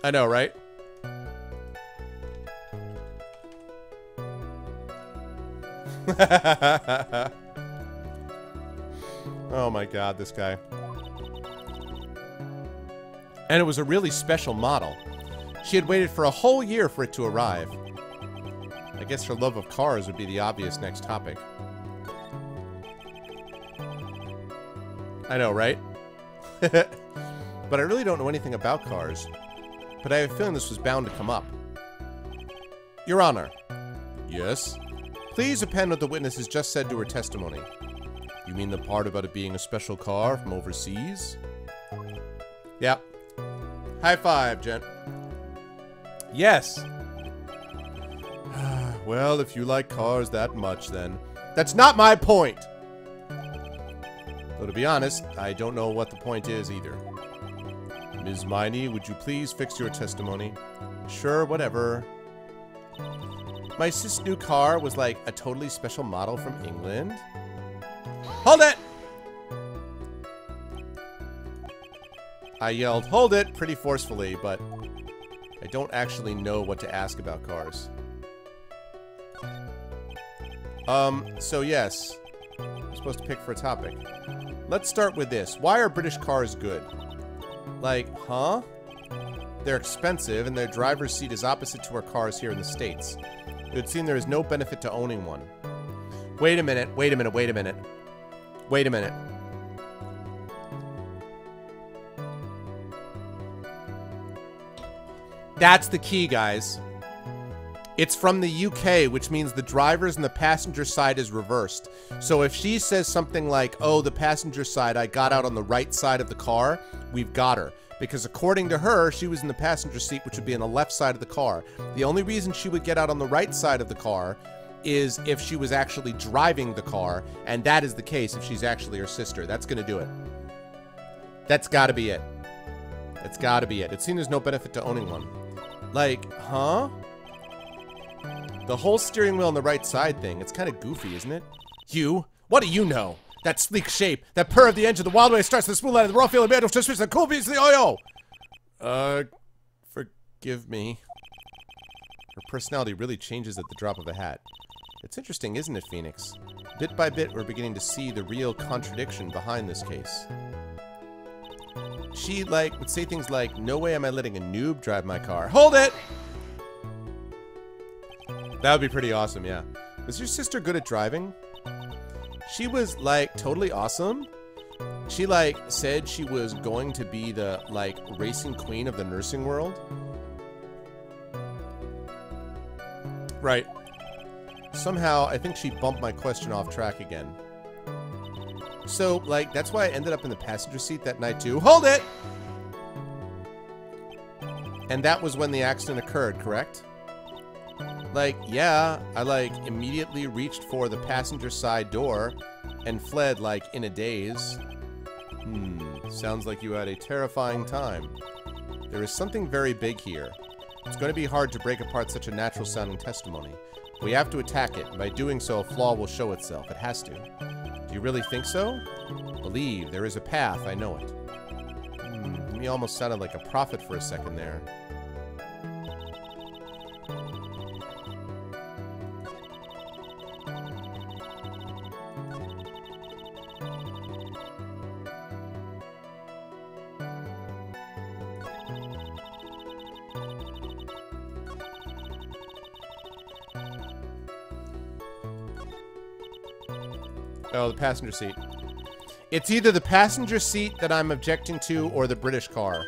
I know, right? Oh my god, this guy. And it was a really special model. She had waited for a whole year for it to arrive. I guess her love of cars would be the obvious next topic. I know, right? But I really don't know anything about cars. But I have a feeling this was bound to come up. Your Honor. Yes? Please append what the witness has just said to her testimony. You mean the part about it being a special car from overseas? Yep. High five, gent. Yes. Well, if you like cars that much, then... That's not my point! Though, to be honest, I don't know what the point is either. Ms. Miney, would you please fix your testimony? Sure, whatever. My sis' new car was like a totally special model from England. Hold it! I yelled, hold it, pretty forcefully, but I don't actually know what to ask about cars. So yes. I'm supposed to pick for a topic. Let's start with this. Why are British cars good? Like, huh? They're expensive, and their driver's seat is opposite to our cars here in the States. It would seem there is no benefit to owning one. Wait a minute, wait a minute, wait a minute. Wait a minute. That's the key, guys. It's from the UK, which means the driver's and the passenger side is reversed. So if she says something like, oh, the passenger side, I got out on the right side of the car, we've got her. Because according to her, she was in the passenger seat, which would be on the left side of the car. The only reason she would get out on the right side of the car is if she was actually driving the car, and that is the case if she's actually her sister. That's gonna do it. That's gotta be it. That's gotta be it. It seems there's no benefit to owning one. Like, huh? The whole steering wheel on the right side thing, it's kind of goofy, isn't it? You? What do you know? That sleek shape, that purr of the engine, the wild way it starts, the smooth line of the raw feel of the to switch, the cool beats of the oil. Forgive me. Her personality really changes at the drop of a hat. It's interesting, isn't it, Phoenix? Bit by bit, we're beginning to see the real contradiction behind this case. She, like, would say things like, no way am I letting a noob drive my car. Hold it! That would be pretty awesome, yeah. Was your sister good at driving? She was, like, totally awesome. She, like, said she was going to be the, like, racing queen of the nursing world. Right. Somehow, I think she bumped my question off track again. So, like, that's why I ended up in the passenger seat that night, too. Hold it! And that was when the accident occurred, correct? Like, yeah, I, like, immediately reached for the passenger side door and fled, like, in a daze. Sounds like you had a terrifying time. There is something very big here. It's going to be hard to break apart such a natural-sounding testimony. We have to attack it, and by doing so, a flaw will show itself. It has to. Do you really think so? Believe. There is a path. I know it. He almost sounded like a prophet for a second there. Oh, the passenger seat. It's either the passenger seat that I'm objecting to or the British car.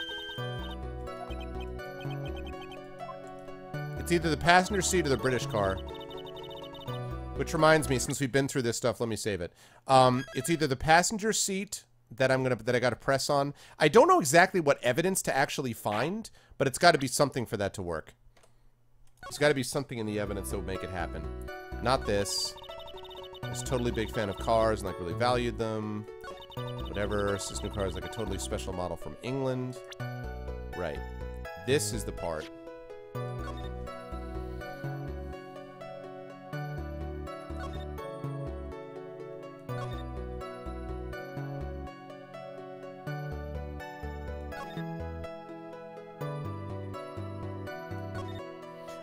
It's either the passenger seat or the British car. Which reminds me, since we've been through this stuff, let me save it. It's either the passenger seat that I gotta press on. I don't know exactly what evidence to actually find, but it's got to be something for that to work. There's got to be something in the evidence that would make it happen. Not this. I was a totally big fan of cars and like really valued them. Whatever. This new car is like a totally special model from England. Right. This is the part.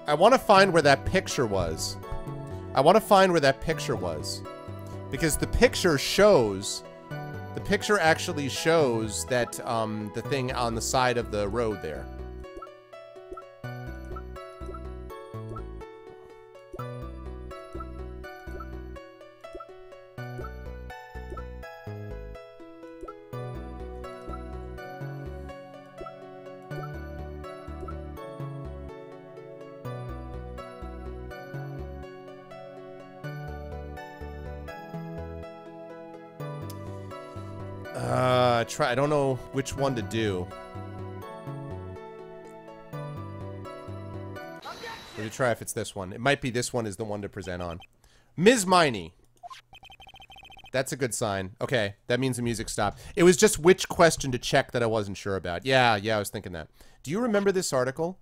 I want to find where that picture was. I want to find where that picture was. Because the picture shows... The picture actually shows that, the thing on the side of the road there. I don't know which one to do. Let me try if it's this one. It might be this one is the one to present on. Ms. Miney. That's a good sign. Okay, that means the music stopped. It was just which question to check that I wasn't sure about. Yeah, I was thinking that. Do you remember this article?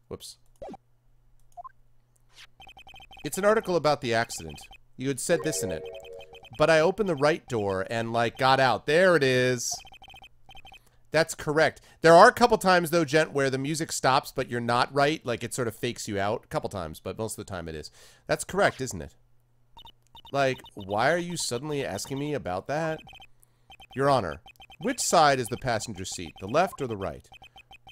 Whoops. It's an article about the accident. You had said this in it. But I opened the right door and, like, got out. There it is. That's correct. There are a couple times, though, Gent, where the music stops, but you're not right. Like, it sort of fakes you out. A couple times, but most of the time it is. That's correct, isn't it? Like, why are you suddenly asking me about that? Your Honor, which side is the passenger seat, the left or the right?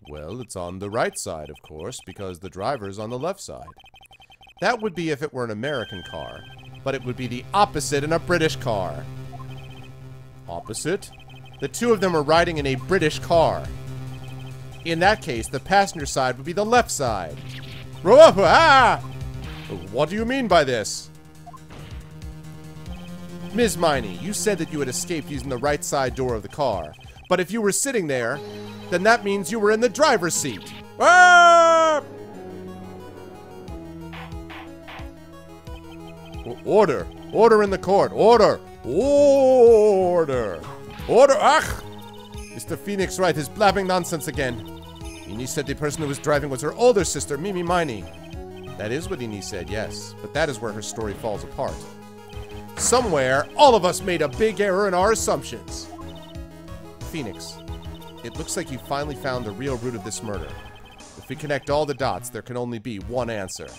Well, it's on the right side, of course, because the driver's on the left side. That would be if it were an American car. But it would be the opposite in a British car. Opposite? The two of them are riding in a British car. In that case, the passenger side would be the left side. What do you mean by this? Ms. Miney, you said that you had escaped using the right side door of the car. But if you were sitting there, then that means you were in the driver's seat. Order! Order in the court! Order! Order! Order! Ach! Mr. Phoenix Wright is blabbing nonsense again. Innie said the person who was driving was her older sister, Mimi Miney. That is what Innie said, yes. But that is where her story falls apart. Somewhere, all of us made a big error in our assumptions. Phoenix, it looks like you finally found the real root of this murder. If we connect all the dots, there can only be one answer.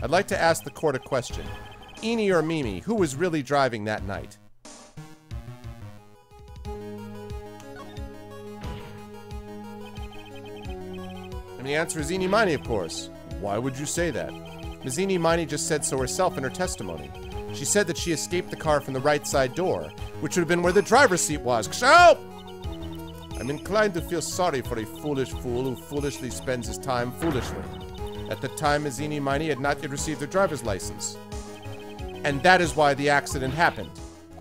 I'd like to ask the court a question. Innie or Mimi, who was really driving that night? And the answer is Innie Miney, of course. Why would you say that? Ms. Innie Miney just said so herself in her testimony. She said that she escaped the car from the right side door, which would have been where the driver's seat was. Help! I'm inclined to feel sorry for a foolish fool who foolishly spends his time foolishly. At the time, Ms. Innie Miney had not yet received her driver's license. And that is why the accident happened.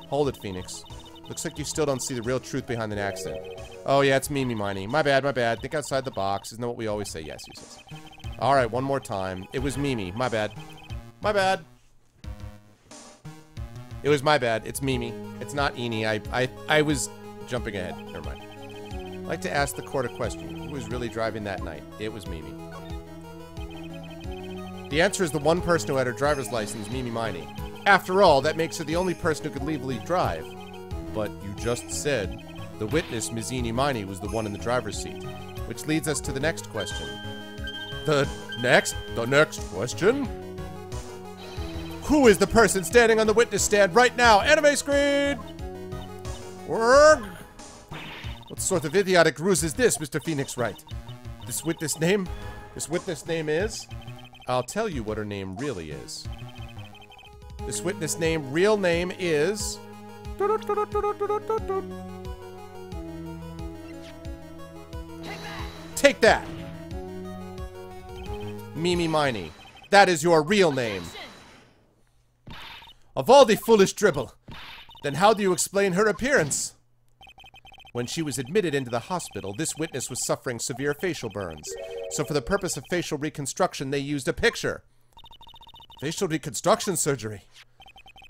Hold it, Phoenix. Looks like you still don't see the real truth behind the accident. Oh, yeah, it's Mimi Miney. My bad, my bad. Think outside the box. Isn't that what we always say? Yes, he says. Alright, one more time. It was Mimi. My bad. My bad. It was my bad. It's Mimi. It's not Eenie. I was jumping ahead. Never mind. I'd like to ask the court a question. Who was really driving that night? It was Mimi. The answer is the one person who had her driver's license, Mimi Miney. After all, that makes her the only person who could legally drive. But you just said the witness, Ms. Eenie Miney, was the one in the driver's seat. Which leads us to the next question. The next question? Who is the person standing on the witness stand right now? Anime screen! What sort of idiotic ruse is this, Mr. Phoenix Wright? This witness name is... I'll tell you what her name really is. This witness name, real name is... Take that! Mimi Miney. That is your real name. Of all the foolish dribble, then how do you explain her appearance? When she was admitted into the hospital, this witness was suffering severe facial burns. So for the purpose of facial reconstruction, they used a picture. Facial reconstruction surgery.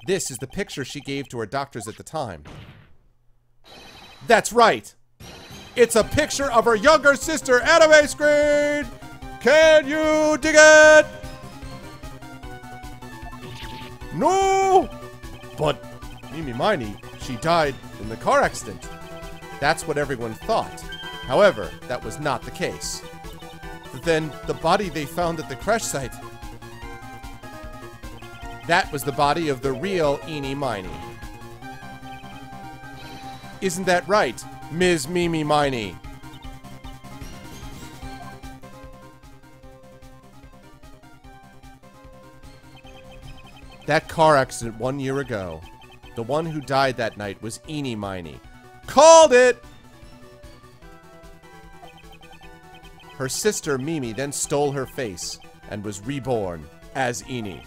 This is the picture she gave to her doctors at the time. That's right. It's a picture of her younger sister, Anime Screen! Can you dig it? No! But Mimi Miney, she died in the car accident. That's what everyone thought. However, that was not the case. Then the body they found at the crash site, that was the body of the real Eenie Miney. Isn't that right, Ms. Mimi Miney? That car accident 1 year ago, the one who died that night was Eenie Miney. Called it! Her sister Mimi then stole her face and was reborn as Eenie.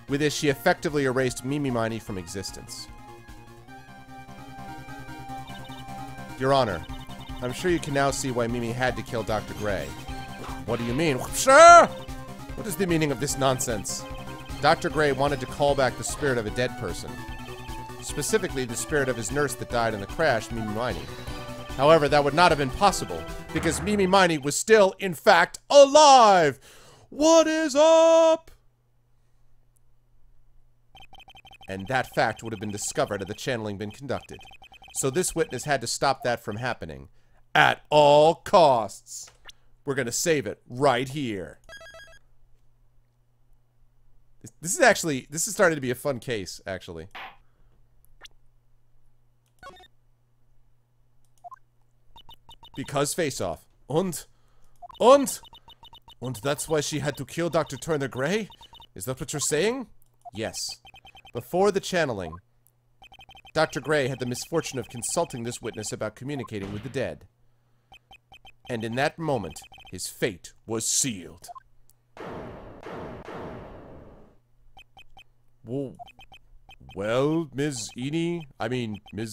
With this, she effectively erased Mimi Miney from existence. Your Honor, I'm sure you can now see why Mimi had to kill Dr. Gray. What do you mean? Sir! What is the meaning of this nonsense? Dr. Gray wanted to call back the spirit of a dead person. Specifically, the spirit of his nurse that died in the crash, Mimi Miney. However, that would not have been possible, because Mimi Miney was still, in fact, alive! What is up? And that fact would have been discovered had the channeling been conducted. So this witness had to stop that from happening. At all costs. We're gonna save it right here. This is starting to be a fun case, actually. Because face-off. And that's why she had to kill Dr. Turner Gray? Is that what you're saying? Yes. Before the channeling, Dr. Gray had the misfortune of consulting this witness about communicating with the dead. And in that moment, his fate was sealed. Well, Ms.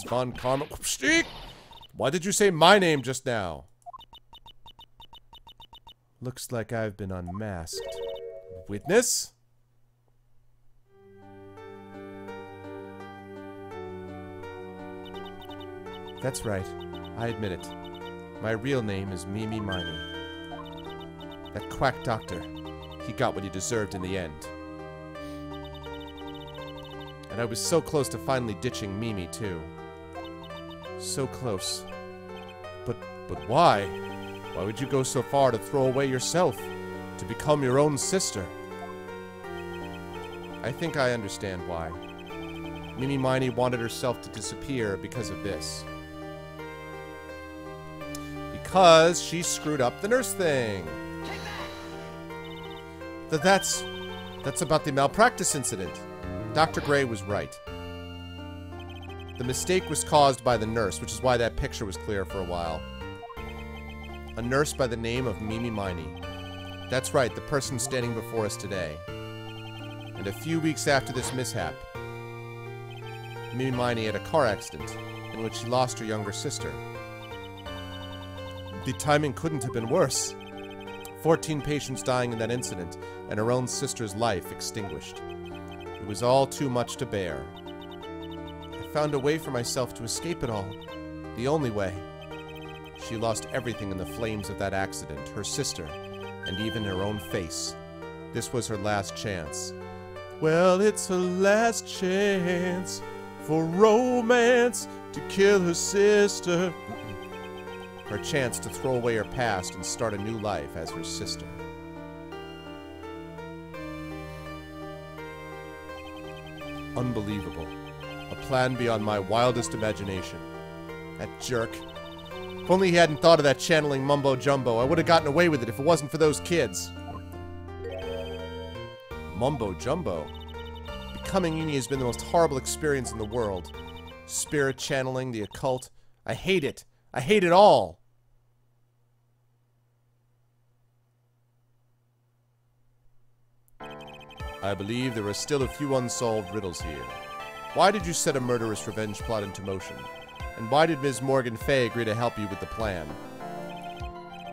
Von Karma... Why did you say my name just now? Looks like I've been unmasked. Witness? That's right. I admit it. My real name is Mimi Miney. That quack doctor, he got what he deserved in the end. And I was so close to finally ditching Mimi, too. So close. But why? Why would you go so far to throw away yourself? To become your own sister? I think I understand why. Mimi Miney wanted herself to disappear because of this. Because she screwed up the nurse thing. That's about the malpractice incident. Dr. Gray was right. The mistake was caused by the nurse, which is why that picture was clear for a while. A nurse by the name of Mimi Miney. That's right, the person standing before us today. And a few weeks after this mishap, Mimi Miney had a car accident in which she lost her younger sister. The timing couldn't have been worse. 14 patients dying in that incident, and her own sister's life extinguished. It was all too much to bear. I found a way for myself to escape it all. The only way. She lost everything in the flames of that accident, her sister, and even her own face. This was her last chance. Well, it's her last chance for romance to kill her sister. Her chance to throw away her past and start a new life as her sister. Unbelievable. A plan beyond my wildest imagination. That jerk. If only he hadn't thought of that channeling mumbo-jumbo, I would have gotten away with it if it wasn't for those kids. Mumbo-jumbo? Becoming Uni has been the most horrible experience in the world. Spirit channeling, the occult. I hate it. I hate it all. I believe there are still a few unsolved riddles here. Why did you set a murderous revenge plot into motion? And why did Ms. Morgan Fay agree to help you with the plan?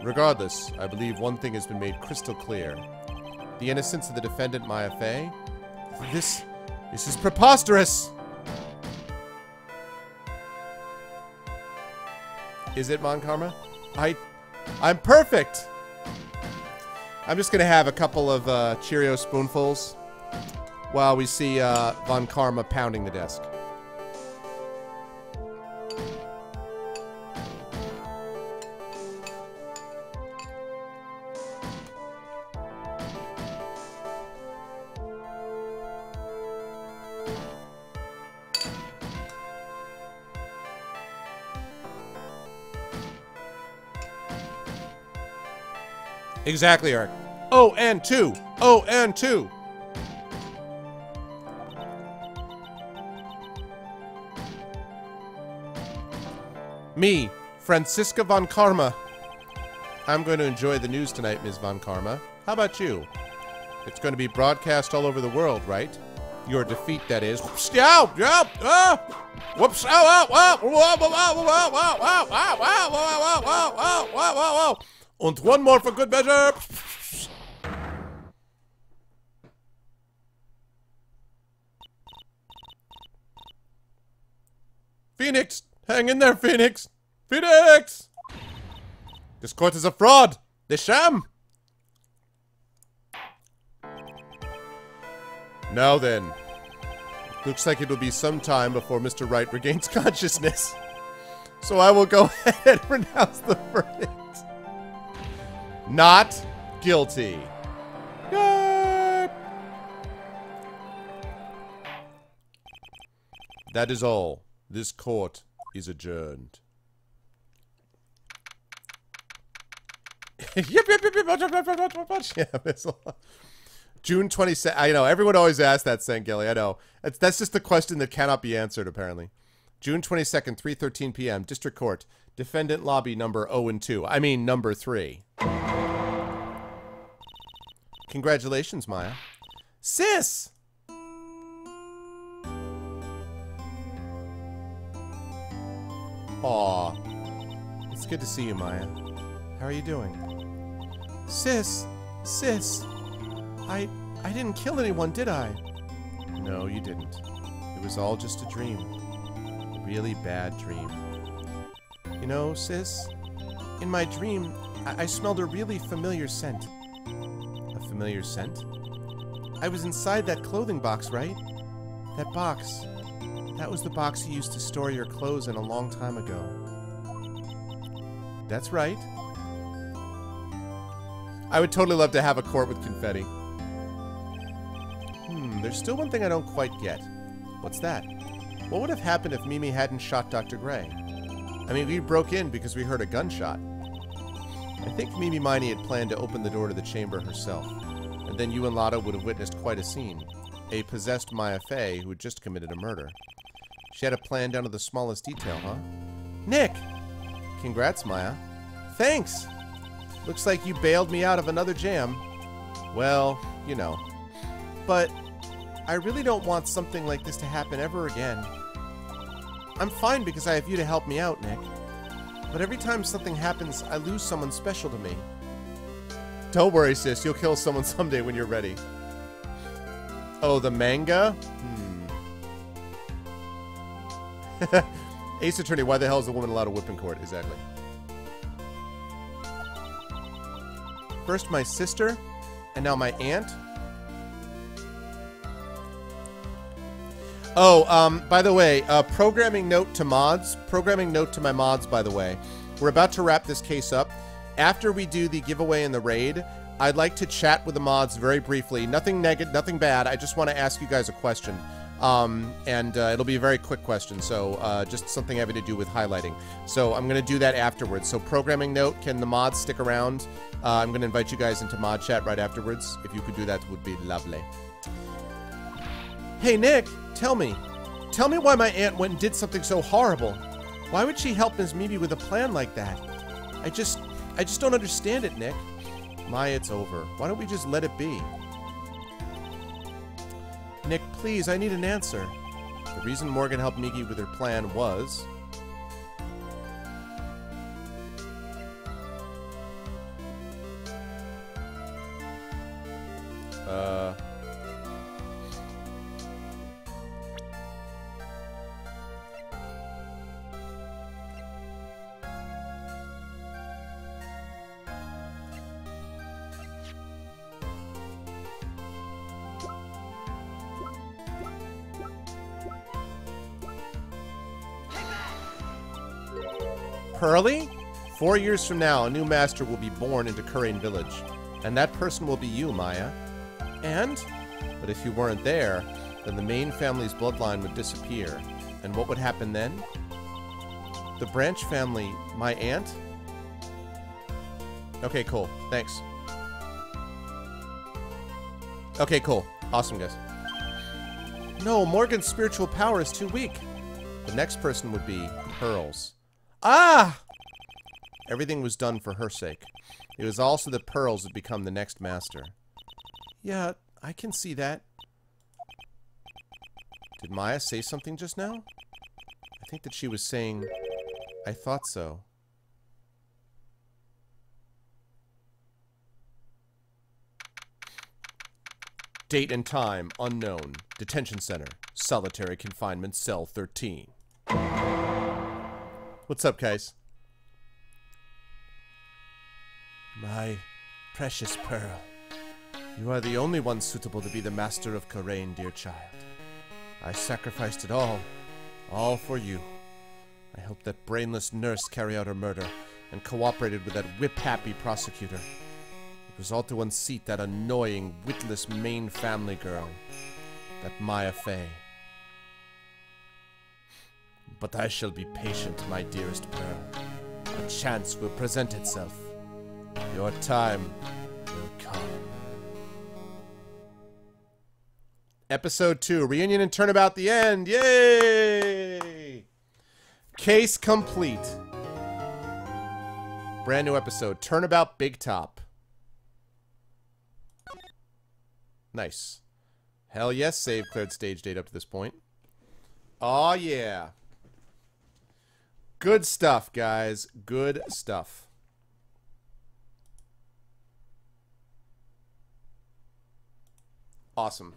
Regardless, I believe one thing has been made crystal clear. The innocence of the defendant, Maya Fay? This is preposterous! Is it, Mon Karma? I'm perfect! I'm just gonna have a couple of Cheerio spoonfuls while we see Von Karma pounding the desk. Exactly, Eric. Oh, and two. Oh, and two. Me, Franziska Von Karma. I'm going to enjoy the news tonight, Ms. Von Karma. How about you? It's going to be broadcast all over the world, right? Your defeat, that is. Whoops, ow, ow, ah! Whoops, ow, ow, ow, whoa, whoa, whoa, whoa, whoa, whoa, whoa, whoa, whoa, whoa, whoa, whoa, whoa, whoa. And one more for good measure. Phoenix! Hang in there, Phoenix! Phoenix! This court is a fraud! The sham! Now then. Looks like it'll be some time before Mr. Wright regains consciousness. So I will go ahead and pronounce the verdict. Not guilty. Yay! That is all. This court is adjourned. Yep, yep, yep, yep, yeah, June 22nd. I know, everyone always asks that, Sangeli. I know. That's just the question that cannot be answered, apparently. June 22nd, 3:13 p.m. District Court. Defendant lobby number 0 and 2. I mean, number 3. Congratulations, Maya. Sis! Aw. It's good to see you, Maya. How are you doing? Sis! Sis! I didn't kill anyone, did I? No, you didn't. It was all just a dream. A really bad dream. You know, sis, in my dream, I smelled a really familiar scent. A familiar scent? I was inside that clothing box, right? That box. That was the box you used to store your clothes in a long time ago. That's right. I would totally love to have a court with confetti. There's still one thing I don't quite get. What's that? What would have happened if Mimi hadn't shot Dr. Gray? I mean, we broke in because we heard a gunshot. I think Mimi Miney had planned to open the door to the chamber herself, and then you and Lotta would have witnessed quite a scene. A possessed Maya Fey who had just committed a murder. She had a plan down to the smallest detail, huh? Nick! Congrats, Maya. Thanks! Looks like you bailed me out of another jam. Well, you know. But I really don't want something like this to happen ever again. I'm fine because I have you to help me out, Nick. But every time something happens, I lose someone special to me. Don't worry, sis. You'll kill someone someday when you're ready. Oh, the manga? Ace Attorney, why the hell is the woman allowed to whip in court? Exactly. First my sister, and now my aunt. Oh, by the way, programming note to mods. Programming note to my mods, by the way. We're about to wrap this case up. After we do the giveaway and the raid, I'd like to chat with the mods very briefly. Nothing negative, nothing bad. I just want to ask you guys a question. It'll be a very quick question, so just something having to do with highlighting. So I'm going to do that afterwards. So programming note, can the mods stick around? I'm going to invite you guys into mod chat right afterwards. If you could do that, it would be lovely. Hey, Nick, tell me. Tell me why my aunt went and did something so horrible. Why would she help Ms. Mimi with a plan like that? I just don't understand it, Nick. Maya, it's over. Why don't we just let it be? Nick, please, I need an answer. The reason Morgan helped Migi with her plan was... Pearly? 4 years from now, a new master will be born into Kurain Village. And that person will be you, Maya. And? But if you weren't there, then the main family's bloodline would disappear. And what would happen then? The Branch family, my aunt? Okay, cool. Thanks. Okay, cool. Awesome, guys. No, Morgan's spiritual power is too weak. The next person would be Pearls. Ah! Everything was done for her sake. It was also that Pearls would become the next master. Yeah, I can see that. Did Maya say something just now? I think that she was saying, I thought so. Date and time, unknown. Detention center. Solitary confinement, cell 13. What's up, guys? My precious Pearl. You are the only one suitable to be the master of Kurain, dear child. I sacrificed it all for you. I hope that brainless nurse carried out her murder and cooperated with that whip-happy prosecutor. It was all to unseat that annoying, witless main family girl, that Maya Fey. But I shall be patient, my dearest Pearl. A chance will present itself. Your time will come. Episode 2, Reunion and Turnabout, the end. Yay! Case complete. Brand new episode, Turnabout Big Top. Nice. Hell yes, save cleared stage date up to this point. Aw, yeah. Good stuff, guys. Good stuff. Awesome.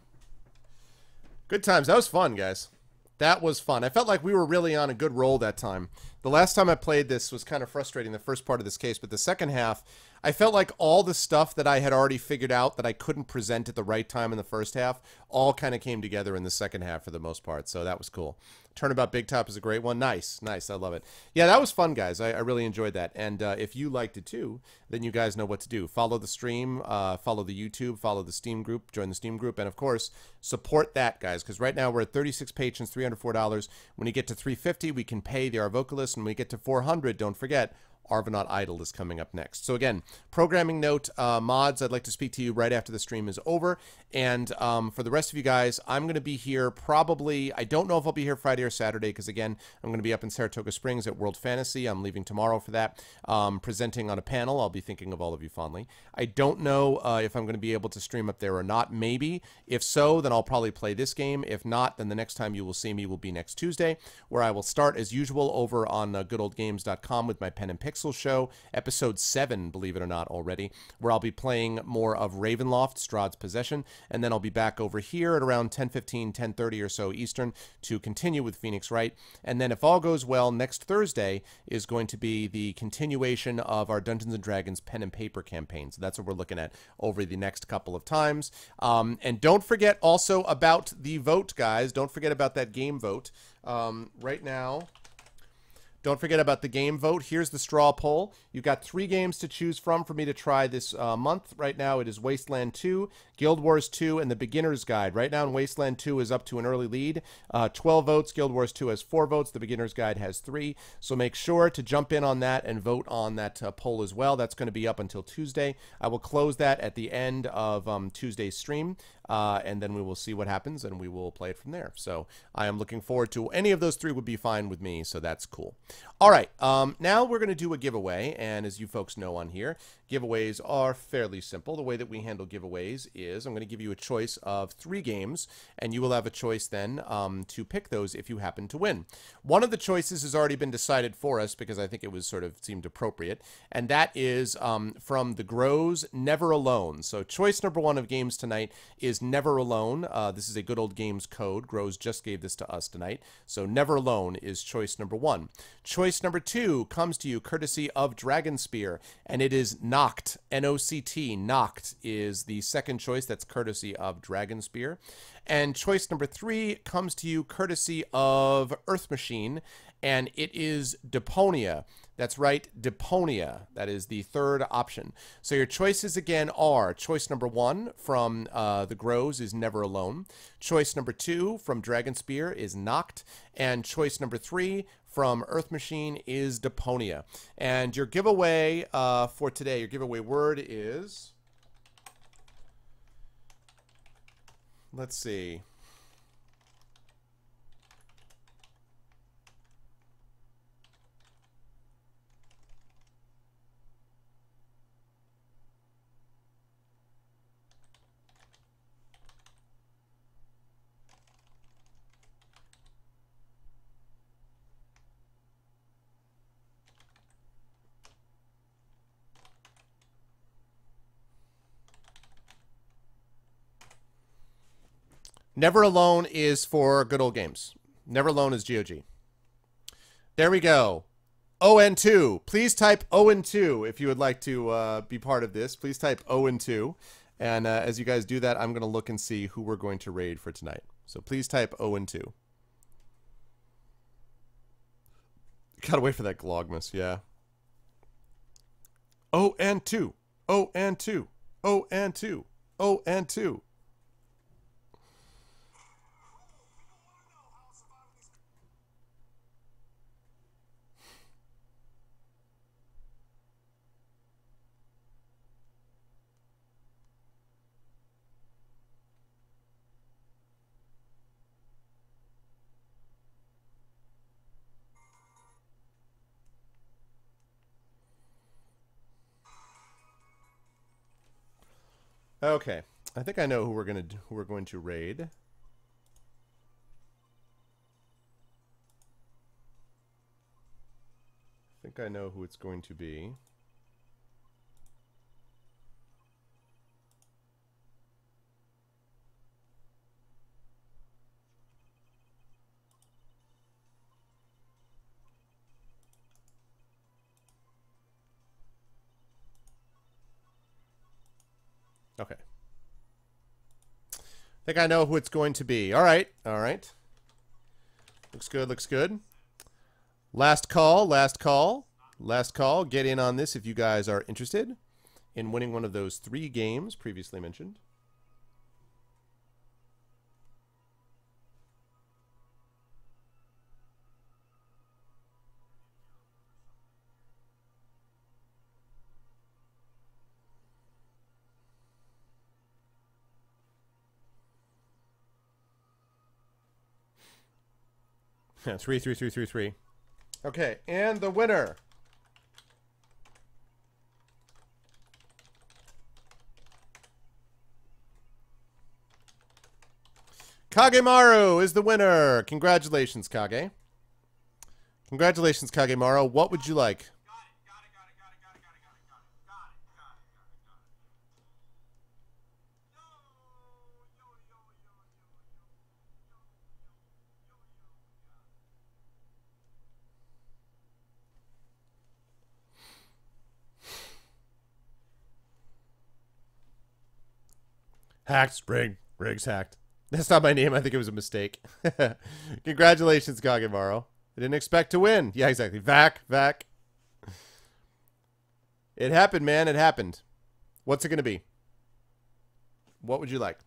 Good times. That was fun, guys. That was fun. I felt like we were really on a good roll that time. The last time I played this was kind of frustrating, the first part of this case, but the second half, I felt like all the stuff that I had already figured out that I couldn't present at the right time in the first half all kind of came together in the second half for the most part, so that was cool. Turnabout Big Top is a great one. Nice. Nice. I love it. Yeah, that was fun, guys. I really enjoyed that. And if you liked it too, then you guys know what to do. Follow the stream, follow the YouTube, follow the Steam group, join the Steam group, and of course, support that, guys, because right now we're at 36 patrons, $304. When you get to 350, we can pay our vocalists, and when we get to 400, don't forget, Arvanaut Idol is coming up next. So again, programming note, mods, I'd like to speak to you right after the stream is over. And for the rest of you guys, I'm going to be here probably, I don't know if I'll be here Friday or Saturday, because again, I'm going to be up in Saratoga Springs at World Fantasy. I'm leaving tomorrow for that, presenting on a panel. I'll be thinking of all of you fondly. I don't know if I'm going to be able to stream up there or not. Maybe. If so, then I'll probably play this game. If not, then the next time you will see me will be next Tuesday, where I will start as usual over on goodoldgames.com with my Pen and Pixel show, episode 7, believe it or not, already, where I'll be playing more of Ravenloft, Strahd's Possession, and then I'll be back over here at around 10:15, 10:30 or so Eastern to continue with Phoenix Wright. And then if all goes well, next Thursday is going to be the continuation of our Dungeons & Dragons pen and paper campaign. So that's what we're looking at over the next couple of times. And don't forget also about the vote, guys. Don't forget about that game vote. Right now, don't forget about the game vote. Here's the straw poll. You've got 3 games to choose from for me to try this month. Right now, it is Wasteland 2, Guild Wars 2, and the Beginner's Guide. Right now, Wasteland 2 is up to an early lead. 12 votes. Guild Wars 2 has 4 votes. The Beginner's Guide has 3. So make sure to jump in on that and vote on that poll as well. That's going to be up until Tuesday. I will close that at the end of Tuesday's stream. And then we will see what happens, and we will play it from there. So I am looking forward to any of those 3 would be fine with me, so that's cool. All right, now we're going to do a giveaway, and as you folks know on here, giveaways are fairly simple. The way that we handle giveaways is I'm going to give you a choice of 3 games, and you will have a choice then to pick those if you happen to win. One of the choices has already been decided for us because I think it was sort of seemed appropriate, and that is from the Grows Never Alone. So choice number 1 of games tonight is Never Alone. This is a Good Old Games code. Grows just gave this to us tonight. So Never Alone is choice number 1. Choice number 2 comes to you courtesy of Dragonspear, and it is Noct. N-O-C-T. Noct is the second choice. That's courtesy of Dragonspear. And choice number 3 comes to you courtesy of Earth Machine, and it is Deponia. That's right, Deponia. That is the third option. So your choices again are choice number 1 from the Grows is Never Alone. Choice number 2 from Dragonspear is Noct. And choice number 3 from Earth Machine is Deponia. And your giveaway for today, your giveaway word is, let's see. Never Alone is for Good Old Games. Never Alone is GOG. There we go. ON2. Please type ON2 if you would like to be part of this. Please type ON2. And as you guys do that, I'm going to look and see who we're going to raid for tonight. So please type ON2. Gotta wait for that Glogmas, yeah. ON2. ON2. ON2. ON2. Okay, I think I know who we're going to raid. I think I know who it's going to be. Okay. I think I know who it's going to be. All right. All right. Looks good. Looks good. Last call. Last call. Last call. Get in on this if you guys are interested in winning one of those 3 games previously mentioned. Yeah, 3, 3, 3, 3, 3. Okay, and the winner. Kagemaru is the winner. Congratulations, Kage. Congratulations, Kagemaru. What would you like? Hacked Spring. Riggs hacked. That's not my name. I think it was a mistake. Congratulations, Kagemaru. I didn't expect to win. Yeah, exactly. Vac. It happened, man. It happened. What's it going to be? What would you like?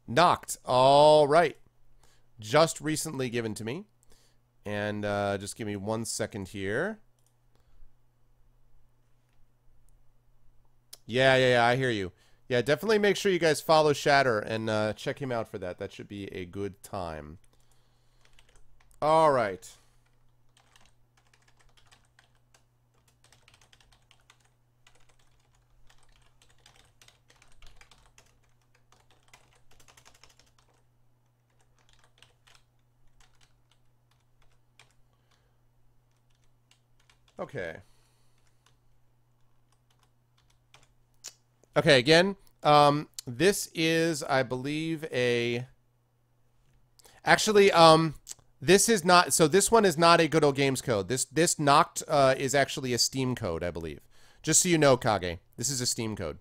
Knocked. All right. Just recently given to me. And just give me 1 second here. Yeah, I hear you. Yeah, definitely make sure you guys follow Shatter and check him out for that. That should be a good time. All right. Okay. Okay, again, this is, I believe, a... Actually, this is not... So this one is not a Good Old Games code. This knocked is actually a Steam code, I believe. Just so you know, Kage. This is a Steam code.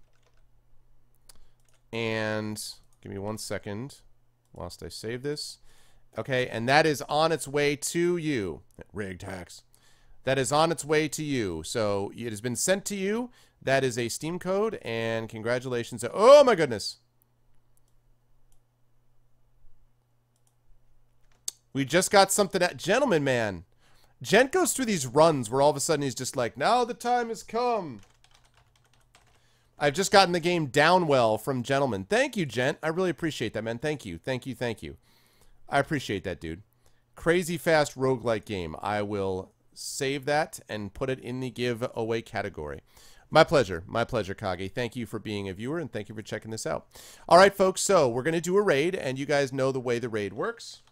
And give me 1 second whilst I save this. Okay, and that is on its way to you. Rigged hacks. That is on its way to you. So it has been sent to you. That is a Steam code, and congratulations. Oh, my goodness. We just got something at Gentleman, man. Gent goes through these runs where all of a sudden he's just like, now the time has come. I've just gotten the game down well from Gentleman. Thank you, Gent. I really appreciate that, man. Thank you. Thank you. Thank you. I appreciate that, dude. Crazy fast roguelike game. I will save that and put it in the giveaway category. My pleasure, Kage. Thank you for being a viewer, and thank you for checking this out. All right, folks, so we're going to do a raid, and you guys know the way the raid works.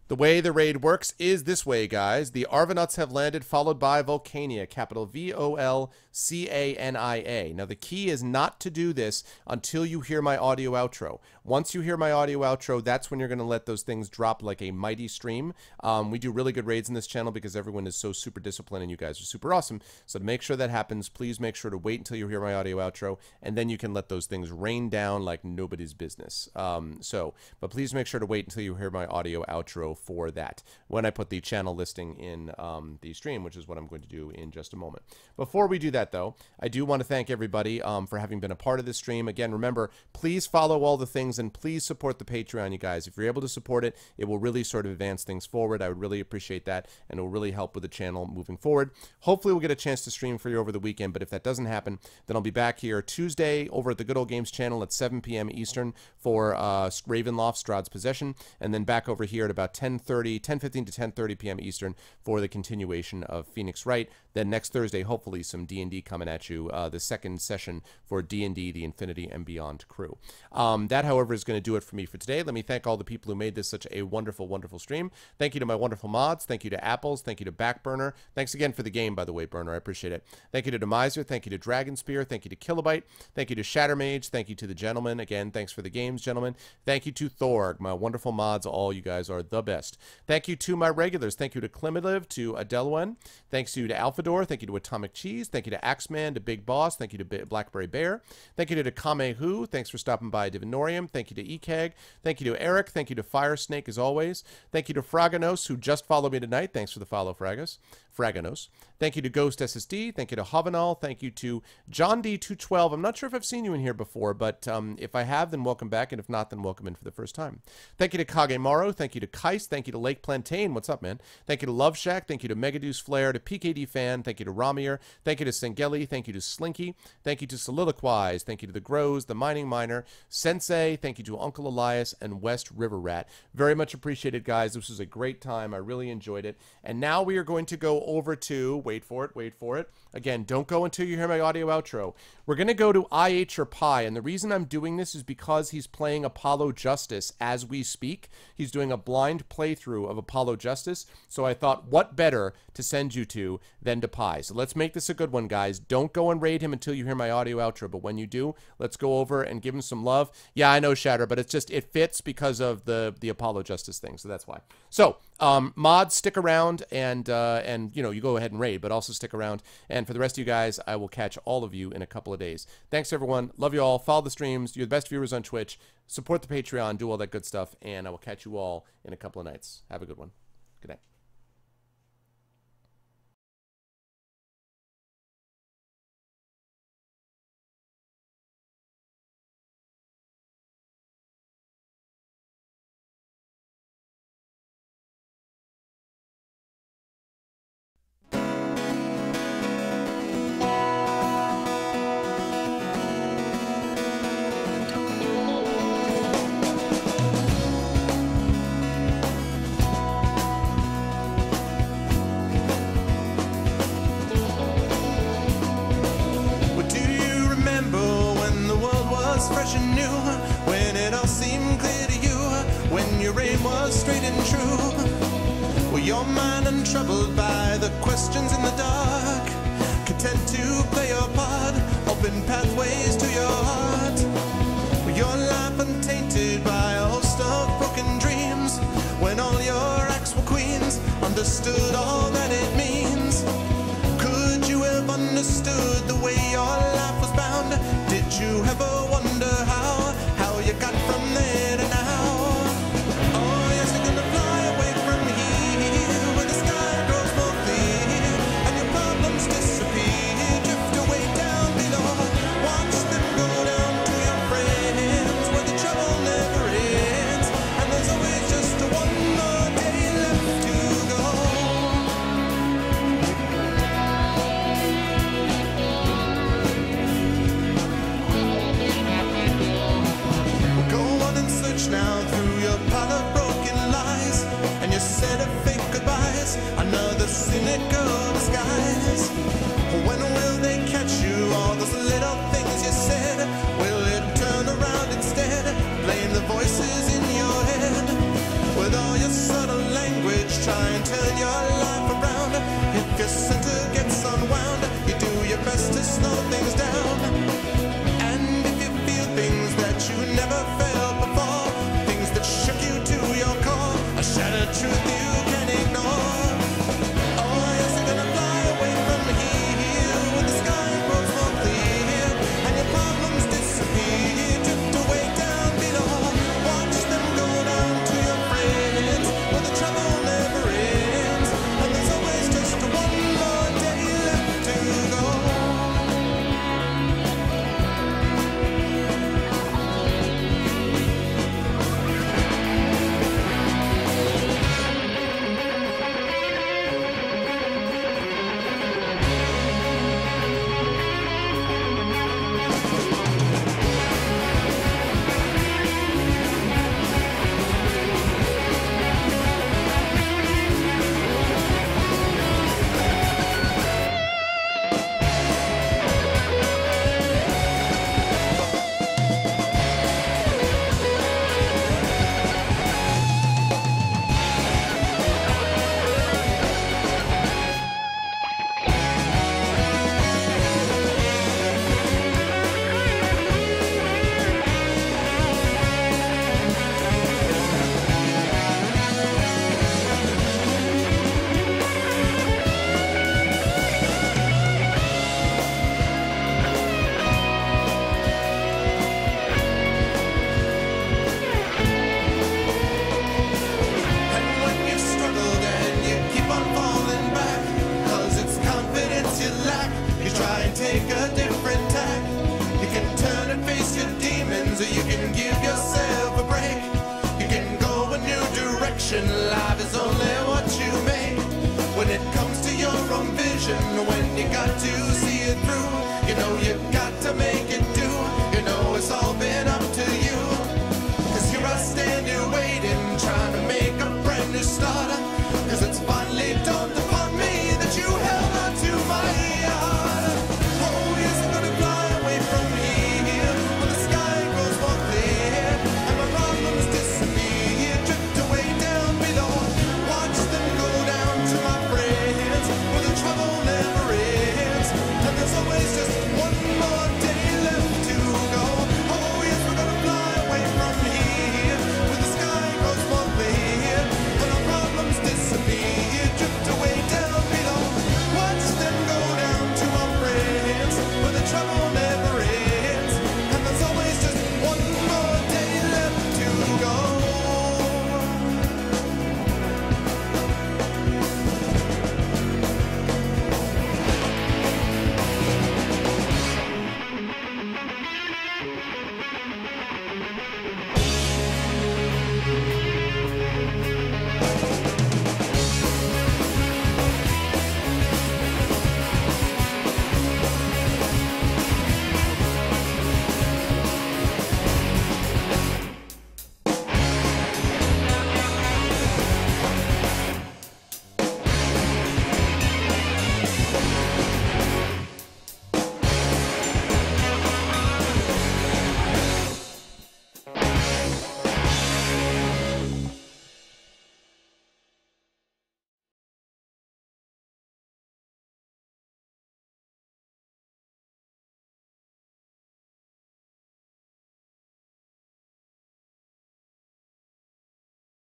The way the raid works is this way, guys. The Arvanauts have landed, followed by Volcania, capital Volcania. Now, the key is not to do this until you hear my audio outro. Once you hear my audio outro, that's when you're going to let those things drop like a mighty stream. We do really good raids in this channel because everyone is so super disciplined and you guys are super awesome. So to make sure that happens, please make sure to wait until you hear my audio outro, and then you can let those things rain down like nobody's business. But please make sure to wait until you hear my audio outro for that when I put the channel listing in the stream, which is what I'm going to do in just a moment. Before we do that, though, I do want to thank everybody for having been a part of this stream. Again, remember, please follow all the things and please support the Patreon, you guys. If you're able to support it, it will really sort of advance things forward. I would really appreciate that, and it will really help with the channel moving forward. Hopefully, we'll get a chance to stream for you over the weekend, but if that doesn't happen, then I'll be back here Tuesday over at the Good Old Games channel at 7 p.m. Eastern for Ravenloft, Strahd's Possession, and then back over here at about 10:15 to 10:30 p.m. Eastern for the continuation of Phoenix Wright. Then next Thursday, hopefully, some D&D coming at you, the second session for D&D, the Infinity and Beyond crew. That, however, is going to do it for me for today. Let me thank all the people who made this such a wonderful, wonderful stream. Thank you to my wonderful mods. Thank you to Apples. Thank you to Backburner. Thanks again for the game, by the way, Burner. I appreciate it. Thank you to Demiser. Thank you to Dragon Spear. Thank you to Kilobyte. Thank you to Shattermage. Thank you to the Gentleman. Again, thanks for the games, gentlemen. Thank you to Thorg, my wonderful mods. All you guys are the best. best. Thank you to my regulars. Thank you to Climative, to Adelwen. Thanks to Alphador. Thank you to Atomic Cheese. Thank you to Axeman, to Big Boss. Thank you to Blackberry Bear. Thank you to Kamehu. Thanks for stopping by Divinorium. Thank you to Ekeg. Thank you to Eric. Thank you to Fire Snake, as always. Thank you to Fraganos, who just followed me tonight. Thanks for the follow, Fraganos. Thank you to Ghost SSD. Thank you to Havanal. Thank you to John D212. I'm not sure if I've seen you in here before, but if I have, then welcome back. And if not, then welcome in for the first time. Thank you to Kagemaru. Thank you to Keist. Thank you to Lake Plantain. What's up, man? Thank you to Love Shack. Thank you to Megaduce Flare. To PKD Fan. Thank you to Ramier. Thank you to Sengeli. Thank you to Slinky. Thank you to Soliloquize. Thank you to The Grows, The Mining Miner, Sensei. Thank you to Uncle Elias and West River Rat. Very much appreciated, guys. This was a great time. I really enjoyed it. And now we are going to go over to, wait for it. Again, don't go until you hear my audio outro. We're going to go to IH or Pi, and the reason I'm doing this is because he's playing Apollo Justice as we speak. He's doing a blind playthrough of Apollo Justice, so I thought, what better to send you to than to Pi? So let's make this a good one, guys. Don't go and raid him until you hear my audio outro, but when you do, let's go over and give him some love. Yeah, I know, Shatter, but it's just, it fits because of the Apollo Justice thing, so that's why. So, mods, stick around, and you know, you go ahead and raid, but also stick around. And for the rest of you guys, I will catch all of you in a couple of days. Thanks, everyone. Love you all. Follow the streams. You're the best viewers on Twitch. Support the Patreon. Do all that good stuff. And I will catch you all in a couple of nights. Have a good one. Good night. Fresh and new, when it all seemed clear to you, when your aim was straight and true. Well, your mind untroubled by the questions in the dark, content to play your part, open pathways to your heart. Well, your life untainted by a host of broken dreams, when all your acts were queens, understood all that it means. Could you have understood the way your life was bound? Did you ever wonder how you got from there to now? Oh, yes, you're gonna fly away from here, where the sky grows more clear, and your problems disappear, drift away down below. Watch them go down to your friends, where the trouble never ends, and there's always just one more day left to go. Go on and search now.